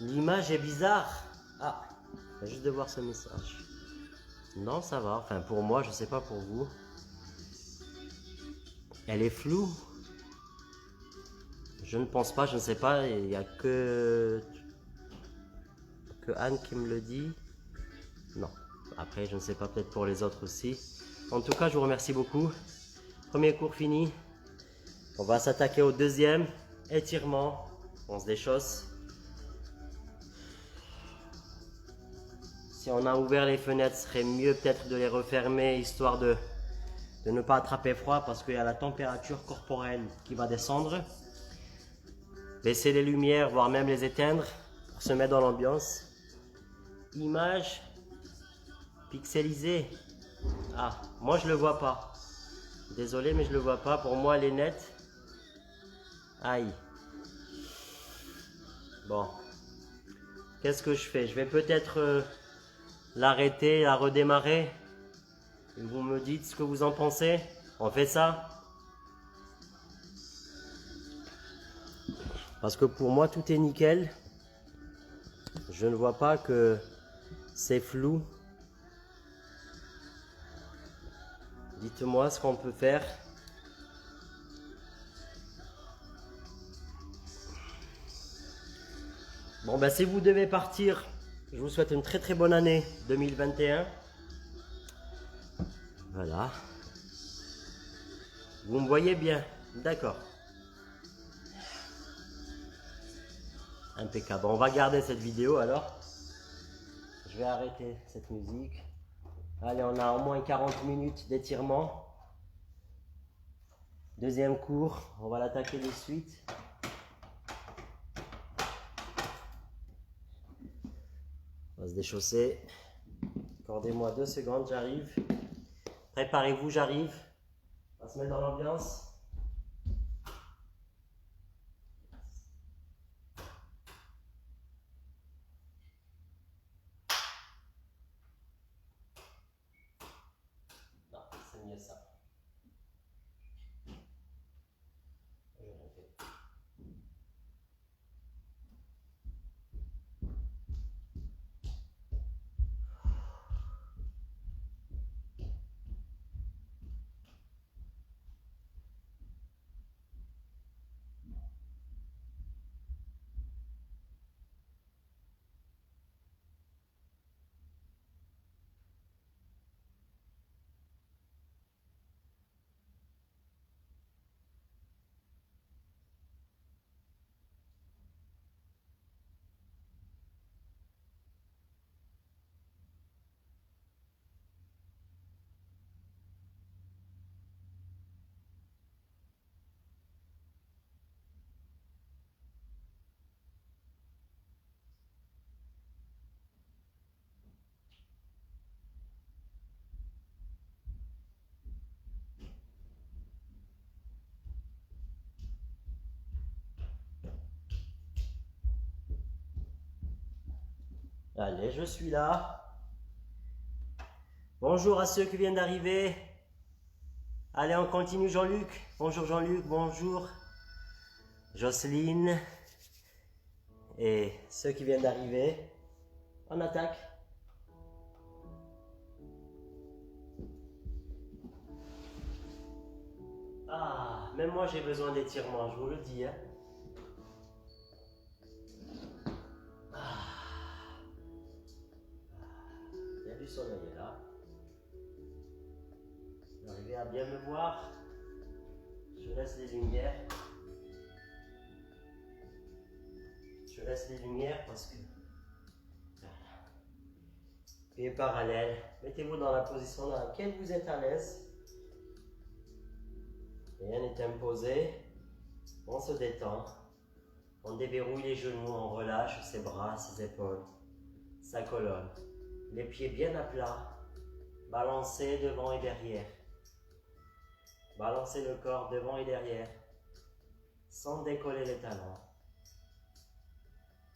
L'image est bizarre. Ah, il juste de voir ce message. Non, ça va. Enfin, pour moi, je ne sais pas pour vous. Elle est floue. Je ne pense pas, je ne sais pas. Il n'y a que Anne qui me le dit. Non. Après, je ne sais pas, peut-être pour les autres aussi. En tout cas, je vous remercie beaucoup. Premier cours fini. On va s'attaquer au deuxième. Étirement. On se déchausse. Si on a ouvert les fenêtres, ce serait mieux peut-être de les refermer, histoire de ne pas attraper froid, parce qu'il y a la température corporelle qui va descendre. Baisser les lumières, voire même les éteindre, pour se mettre dans l'ambiance. Image pixelisée. Ah, moi je ne le vois pas. Désolé, mais je ne le vois pas. Pour moi, elle est nette. Aïe. Bon. Qu'est-ce que je fais? Je vais peut-être l'arrêter, la redémarrer. Et vous me dites ce que vous en pensez. On fait ça? Parce que pour moi, tout est nickel. Je ne vois pas que c'est flou. Dites-moi ce qu'on peut faire. Bon, ben si vous devez partir, je vous souhaite une très très bonne année 2021. Voilà. Vous me voyez bien? D'accord. Impeccable. On va garder cette vidéo alors. Je vais arrêter cette musique. Allez, on a au moins 40 minutes d'étirement. Deuxième cours, on va l'attaquer de suite. On va se déchausser. Accordez-moi 2 secondes, j'arrive. Préparez-vous, j'arrive. On va se mettre dans l'ambiance. Non, c'est mieux ça. Allez, je suis là. Bonjour à ceux qui viennent d'arriver. Allez, on continue Jean-Luc. Bonjour Jean-Luc, bonjour Jocelyne. Et ceux qui viennent d'arriver, on attaque. Ah, même moi j'ai besoin d'étirement, je vous le dis. Hein. Il y a du soleil là. Vous arrivez à bien me voir. Je laisse les lumières. Je laisse les lumières parce que... Pieds parallèles. Mettez-vous dans la position dans laquelle vous êtes à l'aise. Rien n'est imposé. On se détend. On déverrouille les genoux, on relâche ses bras, ses épaules, sa colonne. Les pieds bien à plat. Balancez devant et derrière. Balancez le corps devant et derrière. Sans décoller les talons.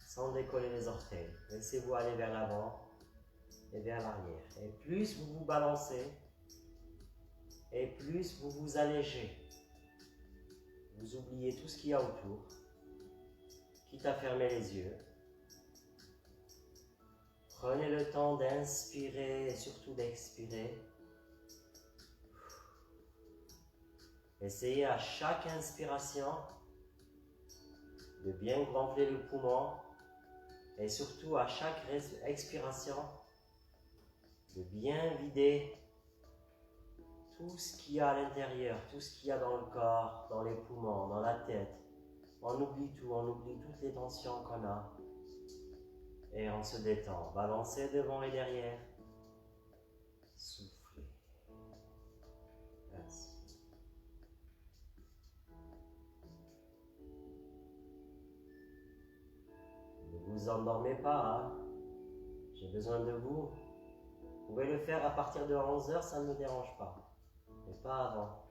Sans décoller les orteils. Laissez-vous aller vers l'avant et vers l'arrière. Et plus vous vous balancez, et plus vous vous allégez. Vous oubliez tout ce qu'il y a autour, quitte à fermer les yeux. Prenez le temps d'inspirer et surtout d'expirer. Essayez à chaque inspiration de bien gonfler le poumon et surtout à chaque expiration de bien vider tout ce qu'il y a à l'intérieur, tout ce qu'il y a dans le corps, dans les poumons, dans la tête. On oublie tout, on oublie toutes les tensions qu'on a. Et on se détend. Balancez devant et derrière. Soufflez. Inspire. Ne vous endormez pas, hein? J'ai besoin de vous. Vous pouvez le faire à partir de 11 h, ça ne me dérange pas. Mais pas avant.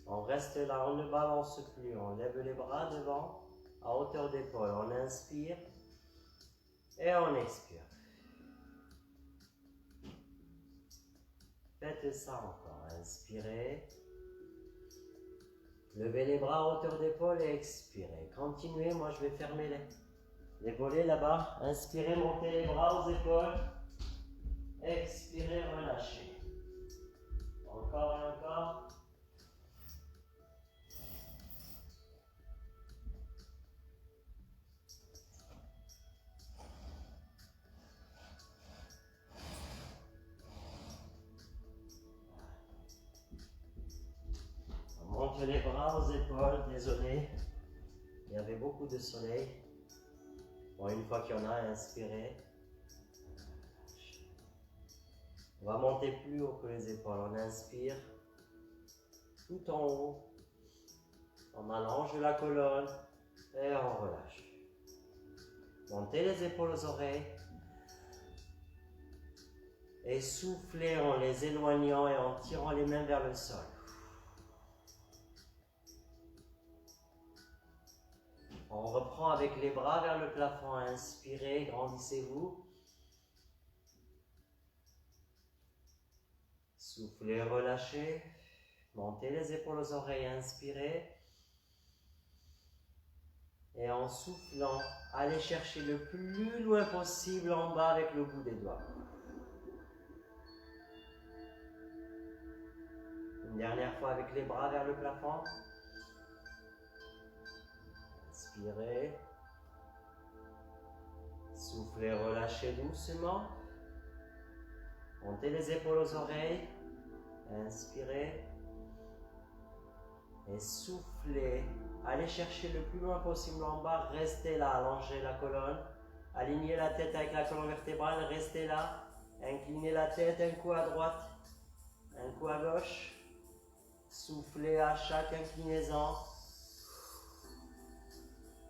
On reste là, on ne balance plus. On lève les bras devant, à hauteur d'épaule. On inspire et on expire. Faites ça encore. Inspirez. Levez les bras à hauteur d'épaule et expirez. Continuez, moi je vais fermer les volets là-bas. Inspirez, montez les bras aux épaules. Expirez, relâchez. Encore et encore. On monte les bras aux épaules, désolé. Il y avait beaucoup de soleil. Bon, une fois qu'il y en a, inspirez. On va monter plus haut que les épaules. On inspire tout en haut. On allonge la colonne et on relâche. Montez les épaules aux oreilles. Et soufflez en les éloignant et en tirant les mains vers le sol. On reprend avec les bras vers le plafond. Inspirez, grandissez-vous. Soufflez, relâchez. Montez les épaules aux oreilles, inspirez. Et en soufflant, allez chercher le plus loin possible en bas avec le bout des doigts. Une dernière fois avec les bras vers le plafond. Inspirez. Soufflez, relâchez doucement. Montez les épaules aux oreilles. Inspirez. Et soufflez. Allez chercher le plus loin possible en bas. Restez là, allongez la colonne. Alignez la tête avec la colonne vertébrale. Restez là. Inclinez la tête, un coup à droite, un coup à gauche. Soufflez à chaque inclinaison.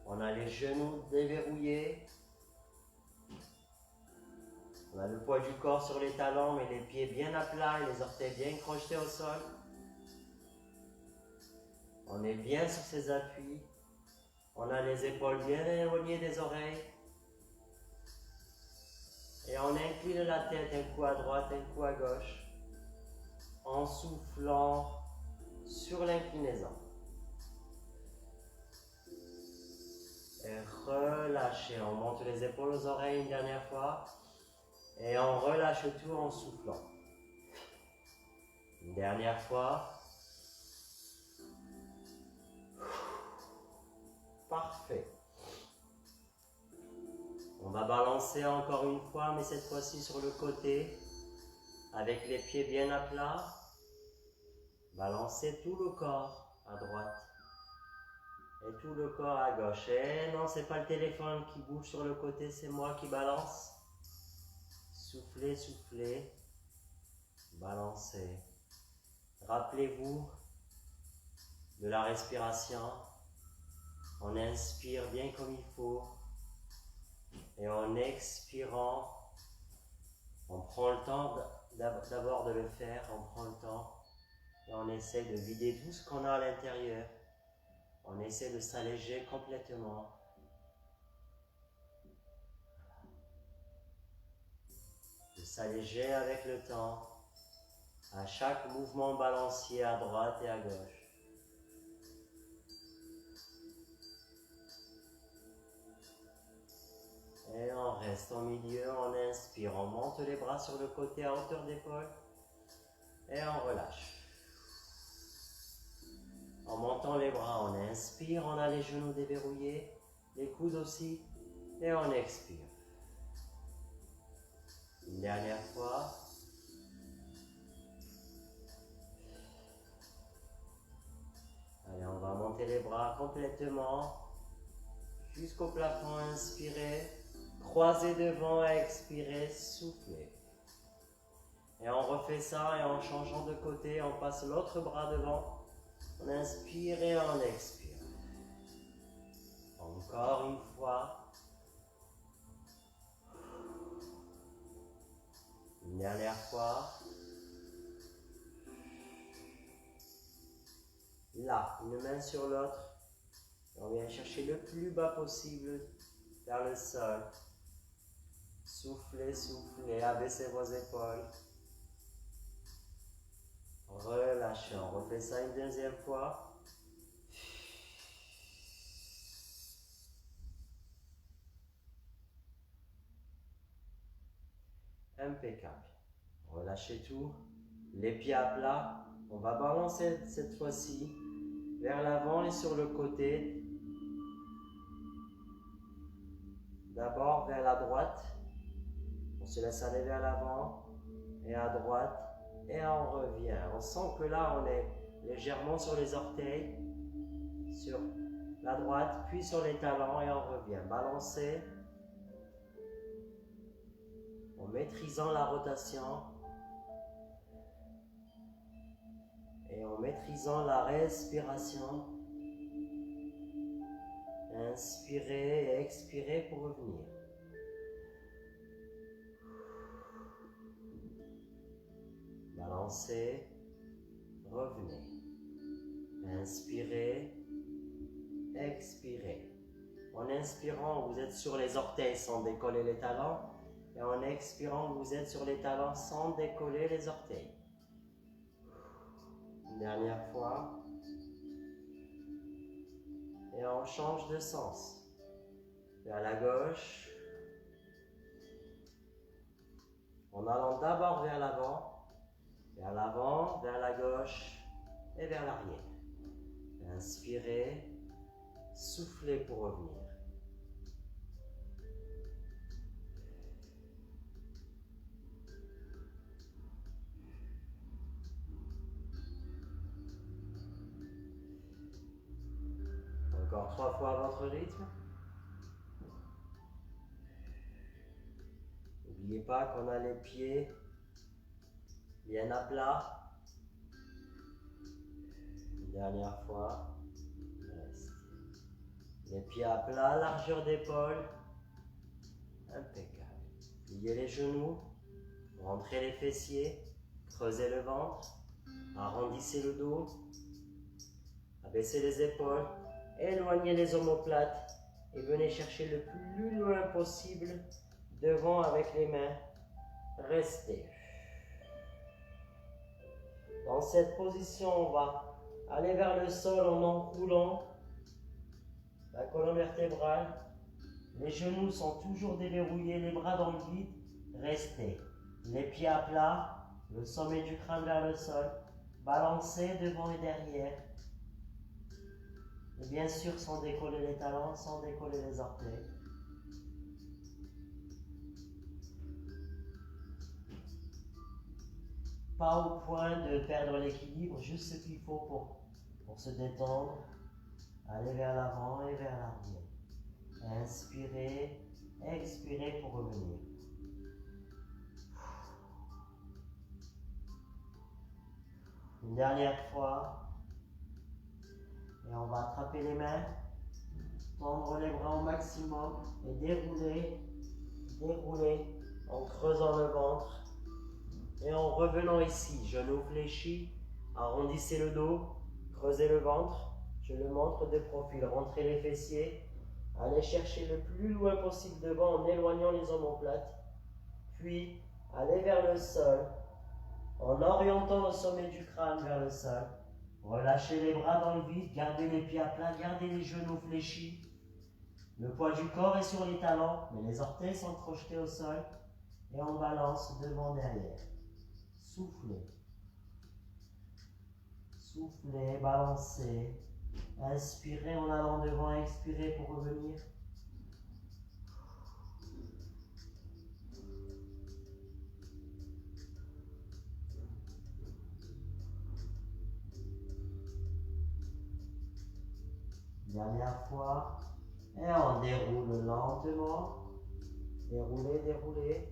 On a les genoux déverrouillés. On a le poids du corps sur les talons, mais les pieds bien à plat et les orteils bien crochetés au sol. On est bien sur ses appuis. On a les épaules bien éloignées des oreilles. Et on incline la tête un coup à droite, un coup à gauche. En soufflant sur l'inclinaison. Et relâchez. On monte les épaules aux oreilles une dernière fois. Et on relâche tout en soufflant. Une dernière fois. Parfait. On va balancer encore une fois, mais cette fois-ci sur le côté, avec les pieds bien à plat. Balancez tout le corps à droite et tout le corps à gauche. Et non, c'est pas le téléphone qui bouge sur le côté, c'est moi qui balance. Soufflez, soufflez, balancez. Rappelez-vous de la respiration. On inspire bien comme il faut. Et en expirant, on prend le temps d'abord de le faire, on prend le temps et on essaie de vider tout ce qu'on a à l'intérieur. On essaie de s'alléger complètement. De s'alléger avec le temps, à chaque mouvement balancier à droite et à gauche. Et on reste au milieu, on inspire, on monte les bras sur le côté à hauteur d'épaule et on relâche. En montant les bras, on inspire, on a les genoux déverrouillés, les coudes aussi, et on expire. Une dernière fois. Allez, on va monter les bras complètement jusqu'au plafond, inspirez. Croisez devant, expirez, soufflez. Et on refait ça et en changeant de côté, on passe l'autre bras devant. On inspire et on expire. Encore une fois. Une dernière fois. Là, une main sur l'autre. On vient chercher le plus bas possible vers le sol. Soufflez, soufflez, abaissez vos épaules. Relâchez, on refait ça une deuxième fois. Impeccable. Relâchez tout. Les pieds à plat. On va balancer cette fois-ci vers l'avant et sur le côté. D'abord vers la droite. On se laisse aller vers l'avant et à droite. Et on revient. On sent que là, on est légèrement sur les orteils, sur la droite, puis sur les talons et on revient. Balancer en maîtrisant la rotation. Et en maîtrisant la respiration, inspirez et expirez pour revenir. Balancez, revenez. Inspirez, expirez. En inspirant, vous êtes sur les orteils sans décoller les talons. Et en expirant, vous êtes sur les talons sans décoller les orteils. Une dernière fois. Et on change de sens. Vers la gauche. En allant d'abord vers l'avant, vers la gauche et vers l'arrière. Inspirez, soufflez pour revenir. Encore 3 fois à votre rythme. N'oubliez pas qu'on a les pieds bien à plat. Une dernière fois. Restez. Les pieds à plat, largeur d'épaule. Impeccable. Pliez les genoux. Rentrez les fessiers. Creusez le ventre. Arrondissez le dos. Abaissez les épaules. Éloignez les omoplates. Et venez chercher le plus loin possible devant avec les mains. Restez. Dans cette position, on va aller vers le sol en enroulant la colonne vertébrale. Les genoux sont toujours déverrouillés, les bras dans le vide. Restez. Les pieds à plat, le sommet du crâne vers le sol. Balancez devant et derrière. Et bien sûr, sans décoller les talons, sans décoller les orteils. Pas au point de perdre l'équilibre, juste ce qu'il faut pour se détendre. Allez vers l'avant et vers l'arrière. Inspirez, expirez pour revenir. Une dernière fois. Et on va attraper les mains, tendre les bras au maximum et dérouler, dérouler en creusant le ventre. Et en revenant ici, genoux fléchis, arrondissez le dos, creusez le ventre. Je le montre de profil, rentrez les fessiers. Allez chercher le plus loin possible devant en éloignant les omoplates. Puis, allez vers le sol en orientant le sommet du crâne vers le sol. Relâchez les bras dans le vide, gardez les pieds à plat, gardez les genoux fléchis. Le poids du corps est sur les talons, mais les orteils sont projetés au sol. Et on balance devant, derrière. Soufflez. Soufflez, balancez. Inspirez en allant devant, expirez pour revenir. Dernière fois. Et on déroule lentement. Déroulez, déroulez.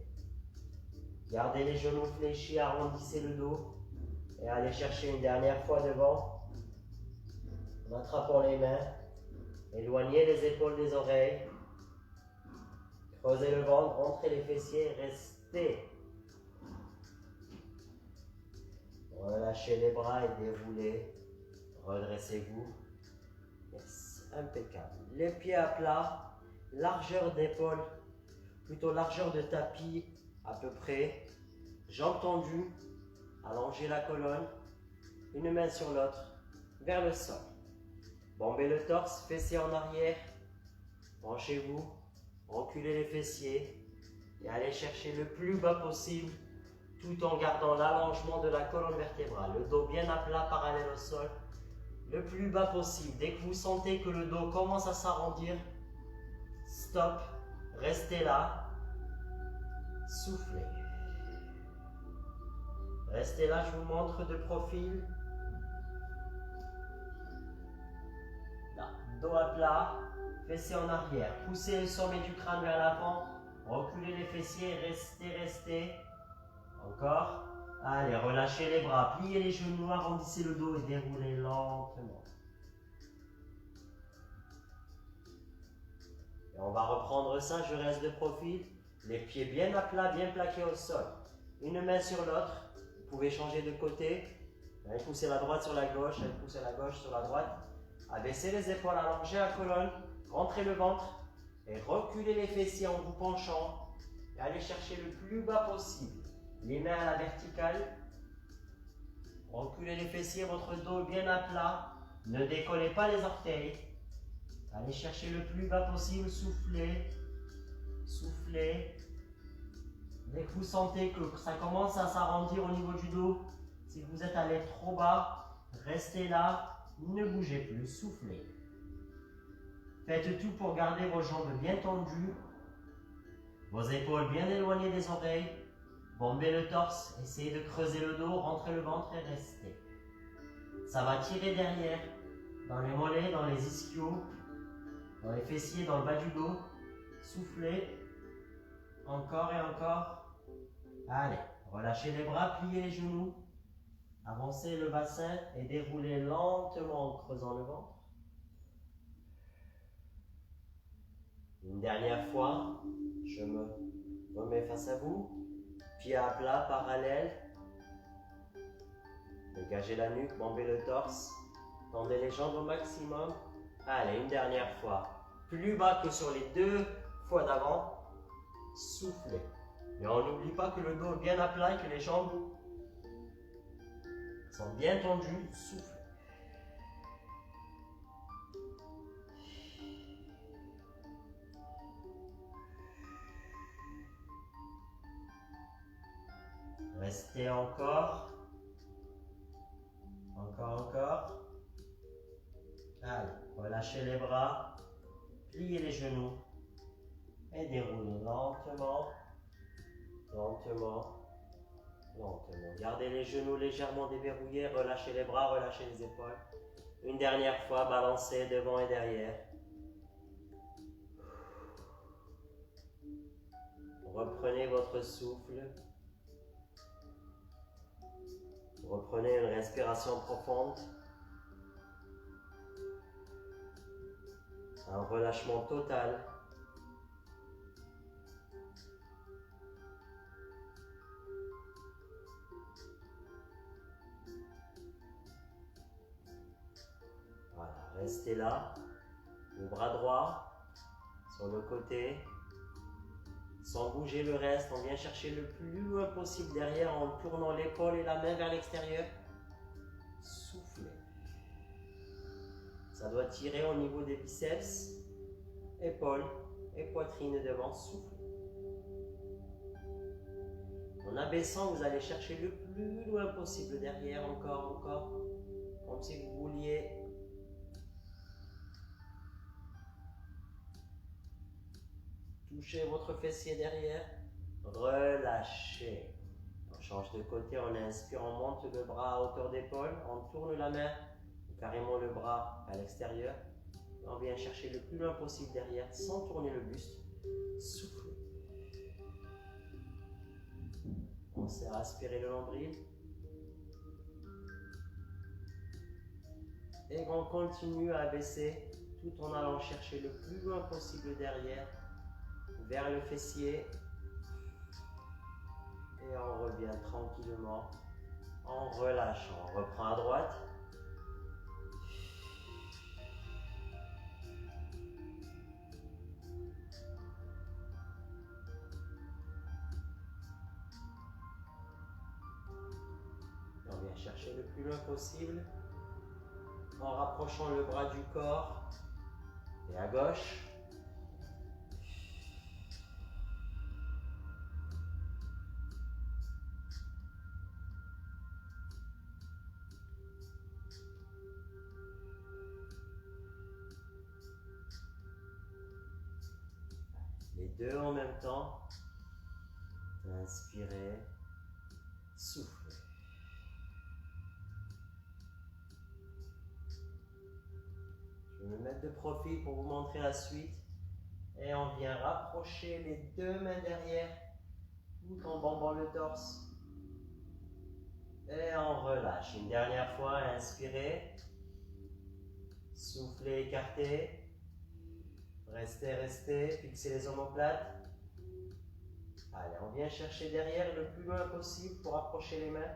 Gardez les genoux fléchis, arrondissez le dos. Et allez chercher une dernière fois devant. En attrapant les mains. Éloignez les épaules des oreilles. Creusez le ventre, rentrez les fessiers, restez. Relâchez les bras et déroulez. Redressez-vous. Yes, impeccable. Les pieds à plat, largeur d'épaule, plutôt largeur de tapis à peu près. Jambes tendues, allongez la colonne, une main sur l'autre, vers le sol. Bombez le torse, fessiers en arrière, penchez-vous, reculez les fessiers et allez chercher le plus bas possible tout en gardant l'allongement de la colonne vertébrale. Le dos bien à plat, parallèle au sol, le plus bas possible. Dès que vous sentez que le dos commence à s'arrondir, stop, restez là, soufflez. Restez là, je vous montre de profil. Là, dos à plat, fessiers en arrière. Poussez le sommet du crâne vers l'avant, reculez les fessiers, restez, restez. Encore. Allez, relâchez les bras, pliez les genoux, arrondissez le dos et déroulez lentement. Et on va reprendre ça, je reste de profil, les pieds bien à plat, bien plaqués au sol. Une main sur l'autre, vous pouvez changer de côté. Allez pousser la droite sur la gauche, allez pousser la gauche sur la droite. Abaissez les épaules, allongez la colonne, rentrez le ventre et reculez les fessiers en vous penchant. Et allez chercher le plus bas possible. Les mains à la verticale. Reculez les fessiers, votre dos bien à plat. Ne décollez pas les orteils. Allez chercher le plus bas possible, soufflez. Soufflez. Dès que vous sentez que ça commence à s'arrondir au niveau du dos, si vous êtes allé trop bas, restez là, ne bougez plus, soufflez. Faites tout pour garder vos jambes bien tendues, vos épaules bien éloignées des oreilles, bombez le torse, essayez de creuser le dos, rentrez le ventre et restez. Ça va tirer derrière, dans les mollets, dans les ischios, dans les fessiers, dans le bas du dos. Soufflez, encore et encore. Allez, relâchez les bras, pliez les genoux, avancez le bassin et déroulez lentement en creusant le ventre. Une dernière fois, je me remets face à vous, pieds à plat, parallèles. Dégagez la nuque, bombez le torse, tendez les jambes au maximum. Allez, une dernière fois, plus bas que sur les 2 fois d'avant, soufflez. Et on n'oublie pas que le dos est bien à plat et que les jambes sont bien tendues, soufflez. Restez encore. Encore. Allez, relâchez les bras, pliez les genoux et déroulez lentement. Gardez les genoux légèrement déverrouillés, relâchez les bras, relâchez les épaules. Une dernière fois, balancez devant et derrière. Reprenez votre souffle. Reprenez une respiration profonde. Un relâchement total. Voilà, restez là. Le bras droit sur le côté. Sans bouger le reste, on vient chercher le plus loin possible derrière en tournant l'épaule et la main vers l'extérieur. Soufflez. Ça doit tirer au niveau des biceps, épaules et poitrine devant. Soufflez. En abaissant, vous allez chercher le plus loin possible derrière, encore. Comme si vous vouliez touchez votre fessier derrière, relâchez. On change de côté, on inspire, on monte le bras à hauteur d'épaule, on tourne la main, carrément le bras à l'extérieur. On vient chercher le plus loin possible derrière, sans tourner le buste. Soufflez. On serre à aspirer le nombril. Et on continue à baisser tout en allant chercher le plus loin possible derrière, vers le fessier, et on revient tranquillement en relâchant. On reprend à droite. On vient chercher le plus loin possible en rapprochant le bras du corps et à gauche. Les deux en même temps. Inspirez, soufflez. Je vais me mettre de profil pour vous montrer la suite. Et on vient rapprocher les deux mains derrière, tout en bombant le torse. Et on relâche. Une dernière fois, inspirez. Soufflez, écartez. Restez, restez. Fixez les omoplates. Allez, on vient chercher derrière le plus loin possible pour approcher les mains.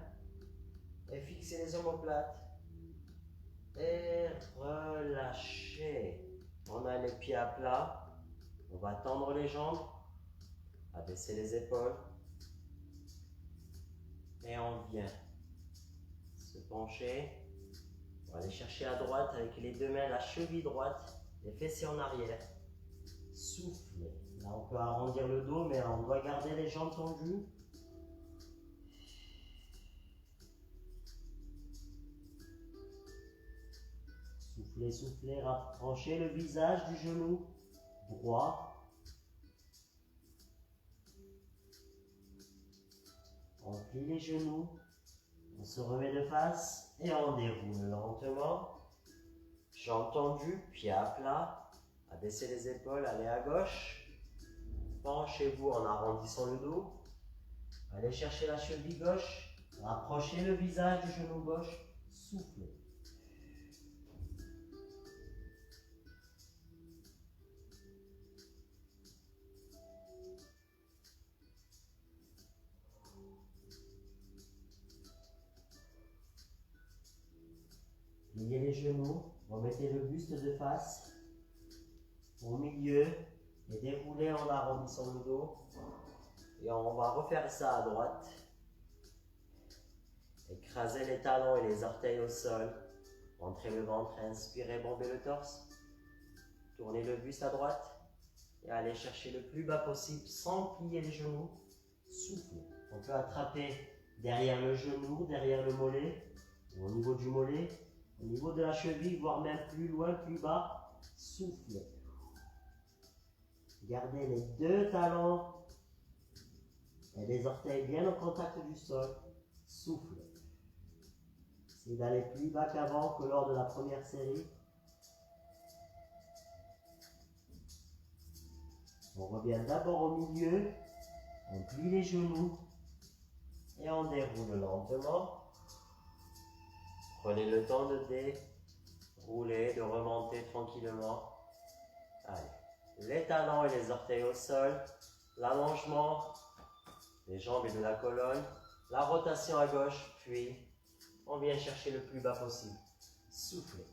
Et fixez les omoplates. Et relâchez. On a les pieds à plat. On va tendre les jambes. Abaisser les épaules. Et on vient se pencher. On va aller chercher à droite avec les deux mains, la cheville droite, les fessiers en arrière. Soufflez. Là, on peut arrondir le dos, mais on doit garder les jambes tendues. Soufflez, soufflez, rapprochez le visage du genou droit. On plie les genoux, on se remet de face et on déroule lentement. Jambes tendues, pieds à plat, abaissez les épaules, allez à gauche. Penchez-vous en arrondissant le dos. Allez chercher la cheville gauche, rapprochez le visage du genou gauche, soufflez. Pliez les genoux, remettez le buste de face au milieu et déroulez en arrondissant le dos. Et on va refaire ça à droite. Écrasez les talons et les orteils au sol. Rentrez le ventre, inspirez, bombez le torse. Tournez le buste à droite et allez chercher le plus bas possible sans plier les genoux. Soufflez. On peut attraper derrière le genou, derrière le mollet, ou au niveau du mollet. Au niveau de la cheville, voire même plus loin, plus bas, soufflez. Gardez les deux talons et les orteils bien au contact du sol. Soufflez. Essayez d'aller plus bas qu'avant que lors de la première série. On revient d'abord au milieu, on plie les genoux et on déroule lentement. Prenez le temps de dérouler, de remonter tranquillement. Allez, les talons et les orteils au sol, l'allongement des jambes et de la colonne, la rotation à gauche, puis on vient chercher le plus bas possible. Soufflez.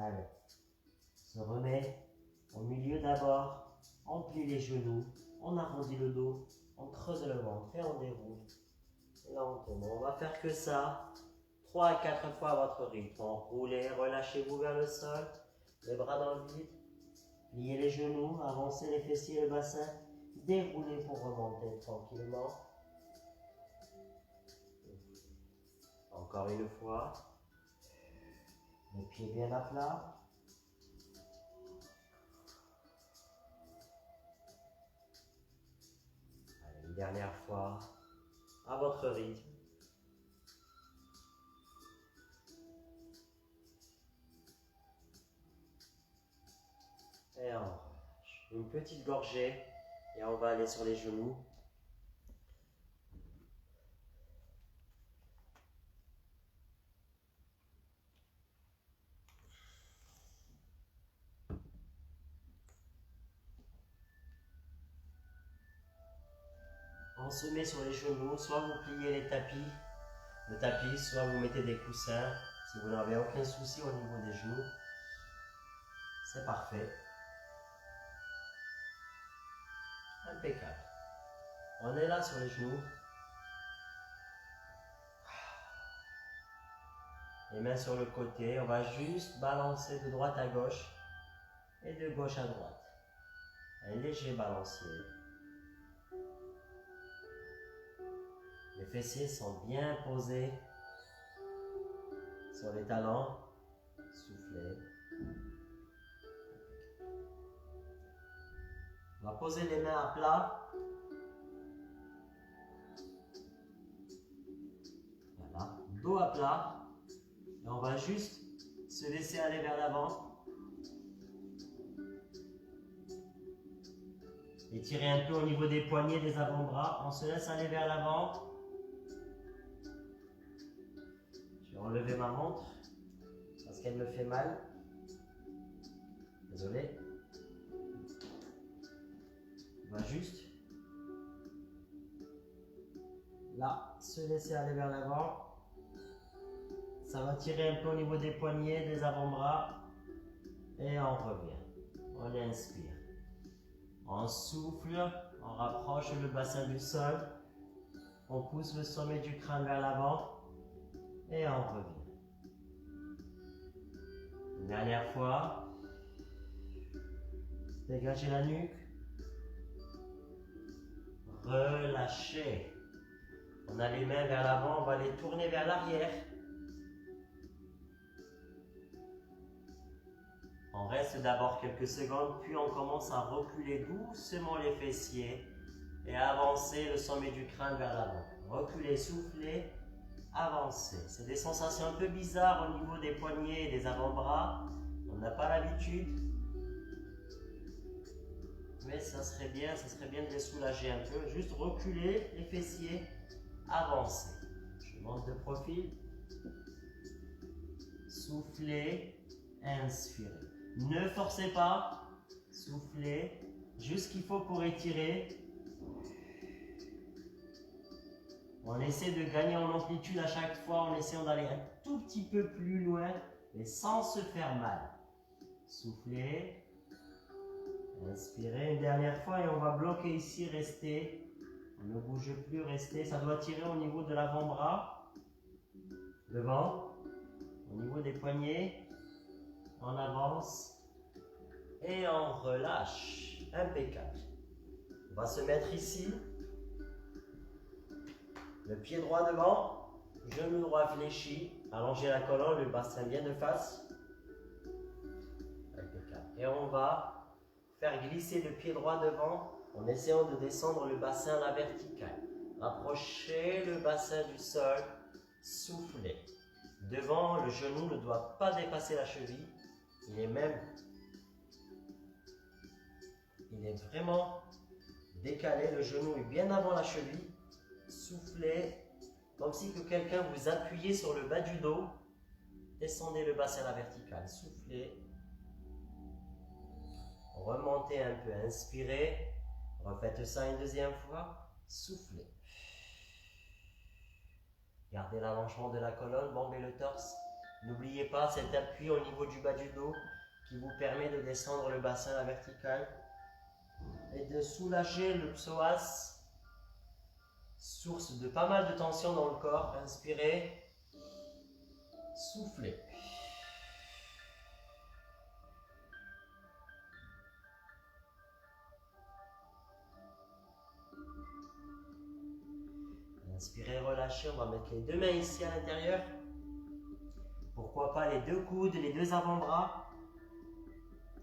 Allez, se remet au milieu d'abord, on plie les genoux, on arrondit le dos, on creuse le ventre et on déroule. Lentement, on va faire que ça, 3 à 4 fois à votre rythme. Roulez, relâchez-vous vers le sol, les bras dans le vide, pliez les genoux, avancez les fessiers et le bassin, déroulez pour remonter tranquillement. Encore une fois. Les pieds bien à plat. Allez, une dernière fois, à votre rythme. Et on relâche. Une petite gorgée et on va aller sur les genoux. On se met sur les genoux, soit vous pliez le tapis, soit vous mettez des coussins, si vous n'avez aucun souci au niveau des genoux. C'est parfait. Impeccable. On est là sur les genoux. Les mains sur le côté, on va juste balancer de droite à gauche et de gauche à droite. Un léger balancier. Les fessiers sont bien posés sur les talons. Soufflez. On va poser les mains à plat. Voilà, dos à plat. Et on va juste se laisser aller vers l'avant. Étirer un peu au niveau des poignets, des avant-bras. On se laisse aller vers l'avant. Je vais enlever ma montre parce qu'elle me fait mal. Désolé. On va juste là se laisser aller vers l'avant. Ça va tirer un peu au niveau des poignets, des avant-bras. Et on revient. On inspire. On souffle, on rapproche le bassin du sol, on pousse le sommet du crâne vers l'avant et on revient. Une dernière fois, dégagez la nuque, relâchez. On a les mains vers l'avant, on va les tourner vers l'arrière. On reste d'abord quelques secondes, puis on commence à reculer doucement les fessiers et à avancer le sommet du crâne vers l'avant. Reculer, souffler, avancer. C'est des sensations un peu bizarres au niveau des poignets et des avant-bras. On n'a pas l'habitude. Mais ça serait bien de les soulager un peu. Juste reculer les fessiers, avancer. Je monte de profil. Soufflez, inspirez. Ne forcez pas, soufflez, juste ce qu'il faut pour étirer. On essaie de gagner en amplitude à chaque fois, en essayant d'aller un tout petit peu plus loin, mais sans se faire mal. Soufflez, inspirez une dernière fois et on va bloquer ici, restez. On ne bouge plus, restez. Ça doit tirer au niveau de l'avant-bras, devant, au niveau des poignets. On avance et on relâche. Impeccable. On va se mettre ici. Le pied droit devant, genou droit fléchi. Allongez la colonne, le bassin bien de face. Impeccable. Et on va faire glisser le pied droit devant en essayant de descendre le bassin à la verticale. Rapprochez le bassin du sol. Soufflez. Devant, le genou ne doit pas dépasser la cheville. Il est vraiment décalé, le genou est bien avant la cheville. Soufflez, comme si que quelqu'un vous appuyait sur le bas du dos. Descendez le bassin à la verticale, soufflez. Remontez un peu, inspirez. Refaites ça une deuxième fois, soufflez. Gardez l'allongement de la colonne, bombez le torse. N'oubliez pas cet appui au niveau du bas du dos qui vous permet de descendre le bassin à la verticale et de soulager le psoas, source de pas mal de tension dans le corps. Inspirez, soufflez. Inspirez, relâchez. On va mettre les deux mains ici à l'intérieur. Pourquoi pas les deux coudes, les deux avant-bras.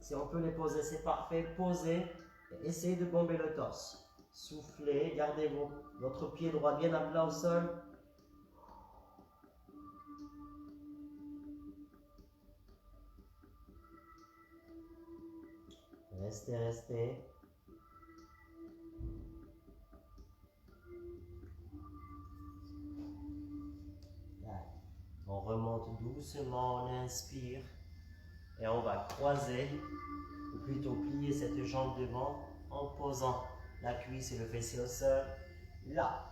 Si on peut les poser, c'est parfait. Posez et essayez de bomber le torse. Soufflez, gardez votre pied droit bien à plat au sol. Restez, restez. On remonte doucement, on inspire et on va croiser, ou plutôt plier cette jambe devant en posant la cuisse et le fessier au sol. Là,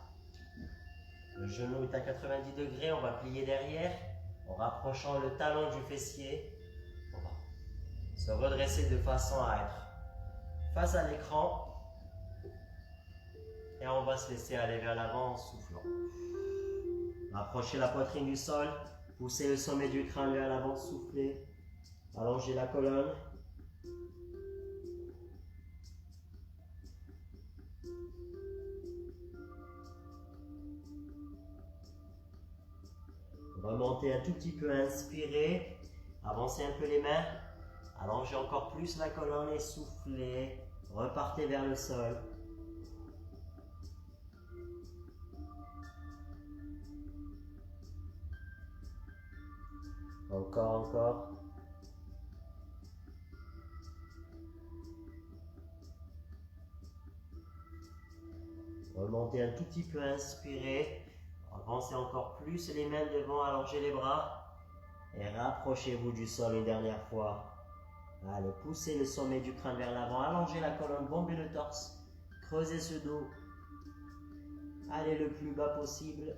le genou est à 90 degrés, on va plier derrière en rapprochant le talon du fessier. On va se redresser de façon à être face à l'écran et on va se laisser aller vers l'avant en soufflant. Approchez la poitrine du sol, poussez le sommet du crâne vers l'avant, soufflez, allongez la colonne. Remontez un tout petit peu, inspirez, avancez un peu les mains, allongez encore plus la colonne et soufflez, Repartez vers le sol. Encore, encore. Remontez un tout petit peu, inspirez. Avancez encore plus les mains devant, allongez les bras. Et rapprochez-vous du sol une dernière fois. Allez, poussez le sommet du crâne vers l'avant, allongez la colonne, bombez le torse. Creusez ce dos. Allez le plus bas possible.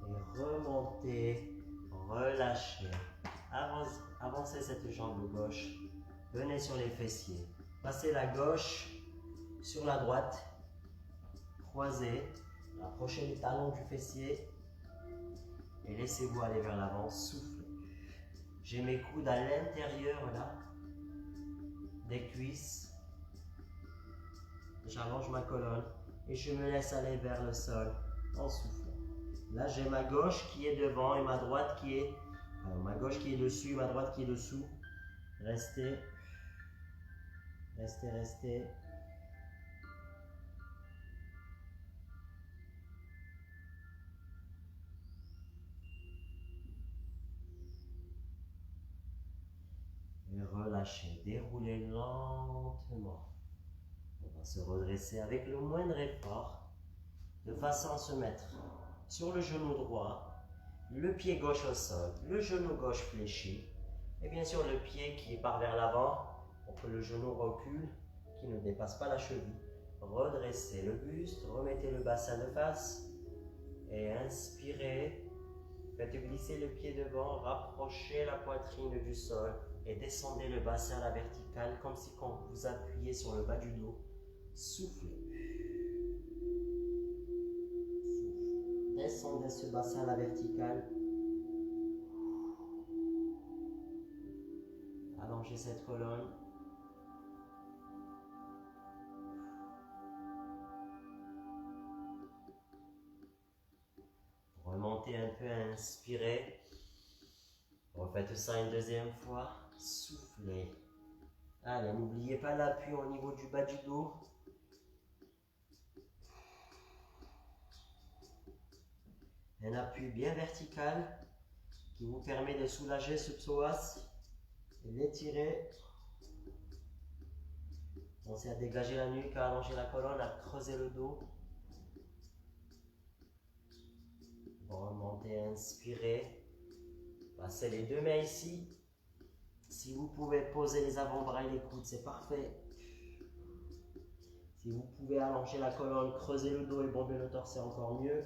Et remontez, relâchez. Avancez cette jambe gauche. Venez sur les fessiers. Passez la gauche sur la droite. Croisez. Approchez les talons du fessier. Et laissez-vous aller vers l'avant. Soufflez. J'ai mes coudes à l'intérieur là des cuisses. J'allonge ma colonne et je me laisse aller vers le sol en soufflant. Là, j'ai ma gauche qui est devant et ma droite qui est... ma gauche qui est dessus, ma droite qui est dessous. Restez. Restez, restez. Et relâchez. Déroulez lentement. On va se redresser avec le moindre effort, de façon à se mettre sur le genou droit, le pied gauche au sol, le genou gauche fléchi, et bien sûr le pied qui part vers l'avant pour que le genou recule, qui ne dépasse pas la cheville. Redressez le buste, remettez le bassin de face, et inspirez. Faites glisser le pied devant, rapprochez la poitrine du sol, et descendez le bassin à la verticale, comme si quand vous appuyez sur le bas du dos. Soufflez. Descendez ce bassin à la verticale. Allongez cette colonne. Remontez un peu, inspirez. Refaites ça une deuxième fois. Soufflez. Allez, n'oubliez pas l'appui au niveau du bas du dos. Un appui bien vertical qui vous permet de soulager ce psoas et l'étirer. Pensez à dégager la nuque, à allonger la colonne, à creuser le dos. Remontez, inspirez. Passez les deux mains ici. Si vous pouvez poser les avant-bras et les coudes, c'est parfait. Si vous pouvez allonger la colonne, creuser le dos et bomber le torse, c'est encore mieux.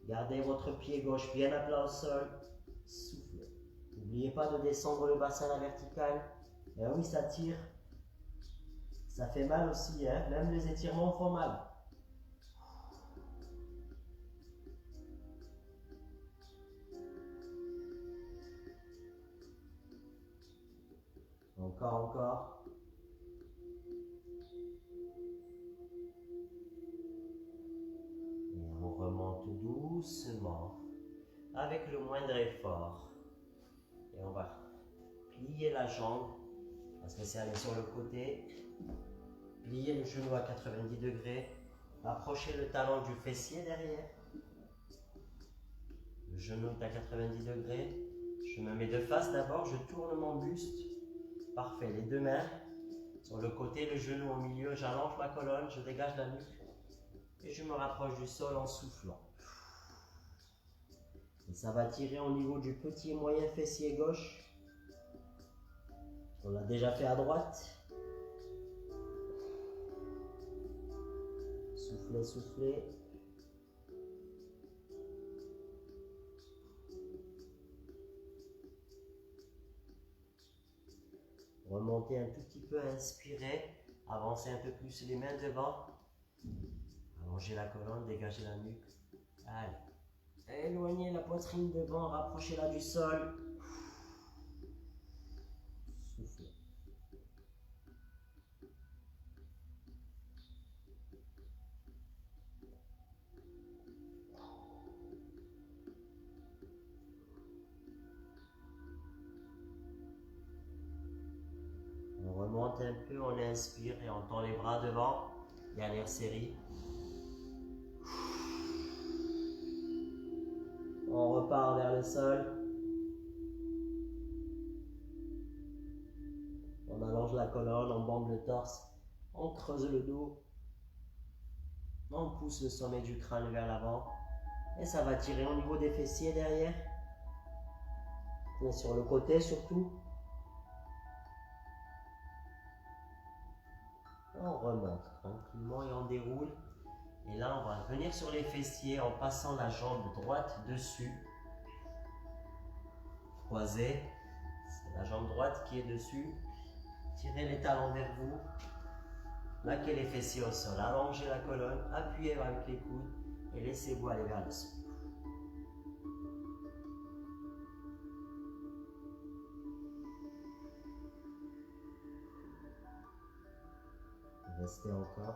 Gardez votre pied gauche bien à plat au sol. Soufflez. N'oubliez pas de descendre le bassin à la verticale. Et oui, ça tire. Ça fait mal aussi, hein? Même les étirements font mal. Encore, encore. Et on remonte doucement, avec le moindre effort. Et on va plier la jambe, parce que c'est aller sur le côté. Plier le genou à 90 degrés. Approchez le talon du fessier derrière. Le genou est à 90 degrés. Je me mets de face d'abord, je tourne mon buste. Parfait, les deux mains sur le côté, le genou au milieu, j'allonge ma colonne, je dégage la nuque et je me rapproche du sol en soufflant. Et ça va tirer au niveau du petit et moyen fessier gauche. On l'a déjà fait à droite. Soufflez, soufflez. Remontez un tout petit peu, inspirez. Avancez un peu plus les mains devant. Allongez la colonne, dégagez la nuque. Allez. Éloignez la poitrine devant, rapprochez-la du sol. Soufflez. un peu, on inspire et on tend les bras devant. Dernière série. On repart vers le sol. On allonge la colonne, on bombe le torse, on creuse le dos. On pousse le sommet du crâne vers l'avant. Et ça va tirer au niveau des fessiers derrière. Et sur le côté surtout. On remonte tranquillement et on déroule. Et là, on va venir sur les fessiers en passant la jambe droite dessus. Croisée. C'est la jambe droite qui est dessus. Tirez les talons vers vous. Plaquez les fessiers au sol. Allongez la colonne. Appuyez avec les coudes. Et laissez-vous aller vers le sol. Restez encore.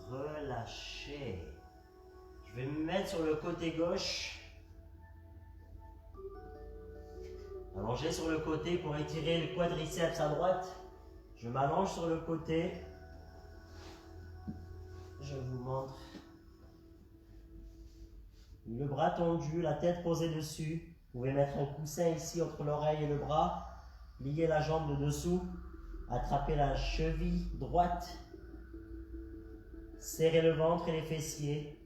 Relâchez. Je vais me mettre sur le côté gauche. Allongez sur le côté pour étirer le quadriceps à droite. Je m'allonge sur le côté. Je vous montre. Le bras tendu, la tête posée dessus. Vous pouvez mettre un coussin ici entre l'oreille et le bras. Plier la jambe de dessous. Attrapez la cheville droite. Serrez le ventre et les fessiers.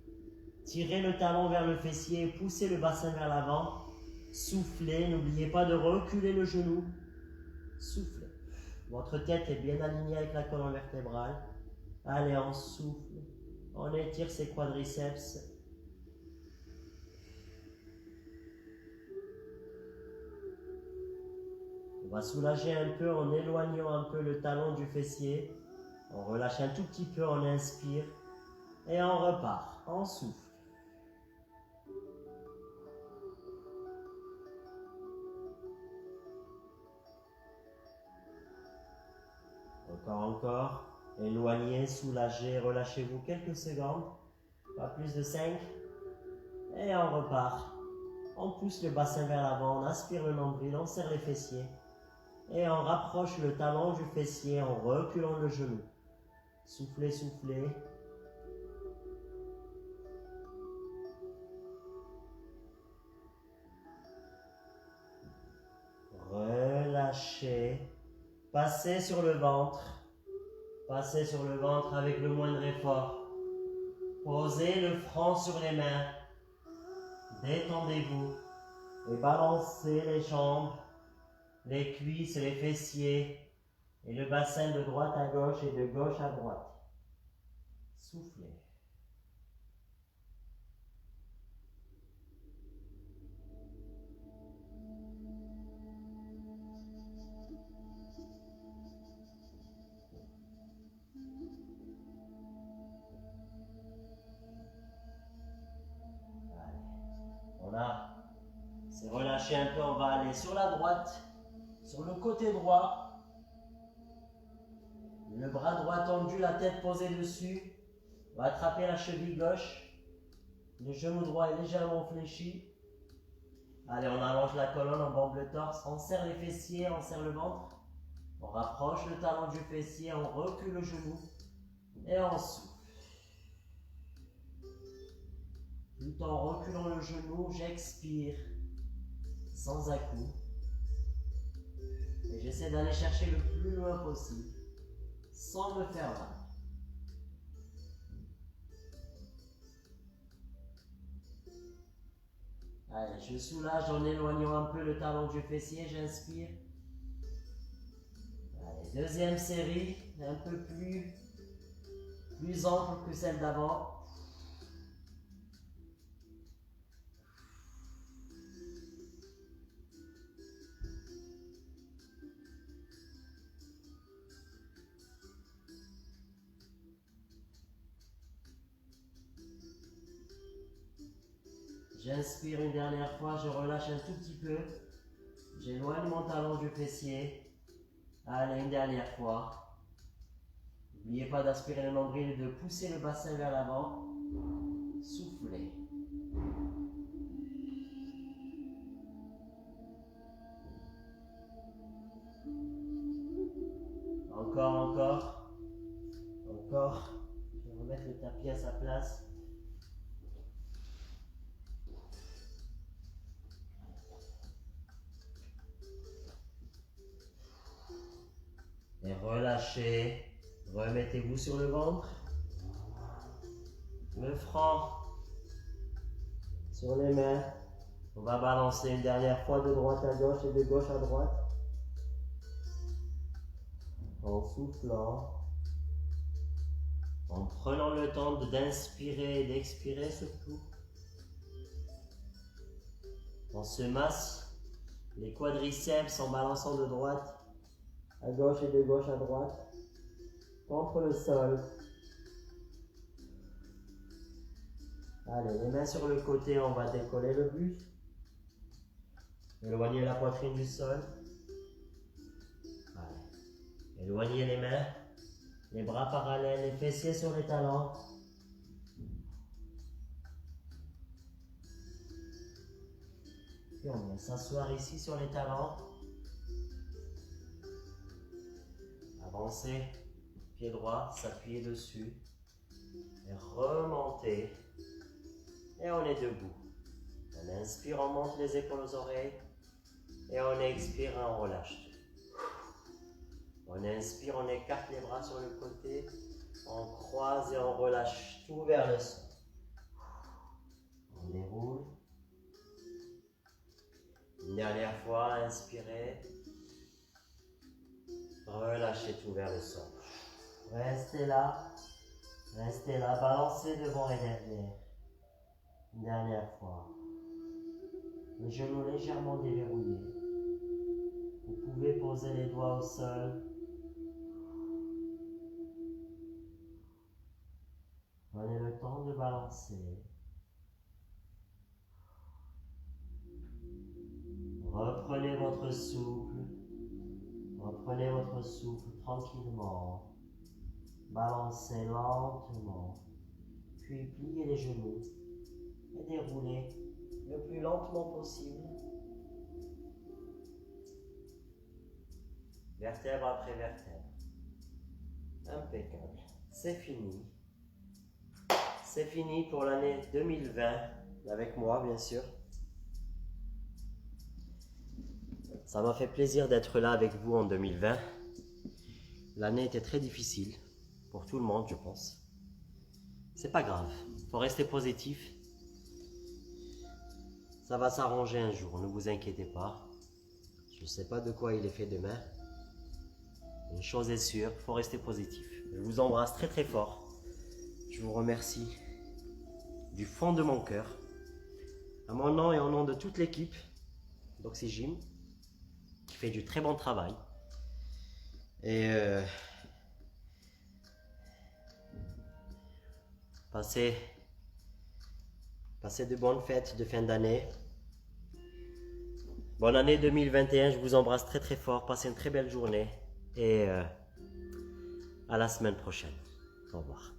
Tirez le talon vers le fessier et poussez le bassin vers l'avant. Soufflez, n'oubliez pas de reculer le genou. Soufflez. Votre tête est bien alignée avec la colonne vertébrale. Allez, on souffle. On étire ses quadriceps. On va soulager un peu en éloignant un peu le talon du fessier. On relâche un tout petit peu, on inspire. Et on repart. On souffle. Encore. Éloignez, soulagez, relâchez-vous quelques secondes. Pas plus de 5. Et on repart. On pousse le bassin vers l'avant, on aspire le nombril, on serre les fessiers. Et on rapproche le talon du fessier en reculant le genou. Soufflez, soufflez. Relâchez. Passez sur le ventre. Passez sur le ventre avec le moindre effort. Posez le front sur les mains. Détendez-vous. Et balancez les jambes, les cuisses, les fessiers. Et le bassin de droite à gauche et de gauche à droite. Soufflez. C'est relâché un peu, on va aller sur la droite, sur le côté droit. Le bras droit tendu, la tête posée dessus. On va attraper la cheville gauche. Le genou droit est légèrement fléchi. Allez, on allonge la colonne, on bombe le torse, on serre les fessiers, on serre le ventre. On rapproche le talon du fessier, on recule le genou et on souffle. Tout en reculant le genou, j'expire sans à-coups. Et j'essaie d'aller chercher le plus loin possible, sans me faire mal. Allez, je soulage en éloignant un peu le talon du fessier, j'inspire. Allez, deuxième série, un peu plus ample que celle d'avant. J'inspire une dernière fois, je relâche un tout petit peu. J'éloigne mon talon du fessier. Allez, une dernière fois. N'oubliez pas d'aspirer le nombril et de pousser le bassin vers l'avant. Soufflez. Encore. Je vais remettre le tapis à sa place. Et relâchez. Remettez-vous sur le ventre. Le front sur les mains. On va balancer une dernière fois de droite à gauche et de gauche à droite. En soufflant. En prenant le temps d'inspirer et d'expirer surtout. On se masse les quadriceps en balançant de droite à gauche et de gauche à droite. Contre le sol. Allez, les mains sur le côté, on va décoller le buste. Éloignez la poitrine du sol. Allez. Éloignez les mains. Les bras parallèles, les fessiers sur les talons. Puis on vient s'asseoir ici sur les talons. Avancez, pied droit, s'appuyer dessus. Et remonter. Et on est debout. On inspire, on monte les épaules aux oreilles. Et on expire et on relâche. On inspire, on écarte les bras sur le côté. On croise et on relâche tout vers le sol. On déroule. Une dernière fois, inspirez. Relâchez tout vers le sol. Restez là, balancez devant et derrière. Une dernière fois. Les genoux légèrement déverrouillés. Vous pouvez poser les doigts au sol. Prenez le temps de balancer. Reprenez votre souffle. Reprenez votre souffle tranquillement. Balancez lentement. Puis pliez les genoux et déroulez le plus lentement possible. Vertèbre après vertèbre. Impeccable. C'est fini. C'est fini pour l'année 2020, avec moi bien sûr. Ça m'a fait plaisir d'être là avec vous en 2020. L'année était très difficile pour tout le monde, je pense. C'est pas grave, faut rester positif. Ça va s'arranger un jour, ne vous inquiétez pas. Je ne sais pas de quoi il est fait demain. Une chose est sûre, il faut rester positif. Je vous embrasse très très fort. Je vous remercie du fond de mon cœur, à mon nom et au nom de toute l'équipe d'Oxygym, qui fait du très bon travail. Et passez de bonnes fêtes de fin d'année. Bonne année 2021, je vous embrasse très très fort. Passez une très belle journée et à la semaine prochaine. Au revoir.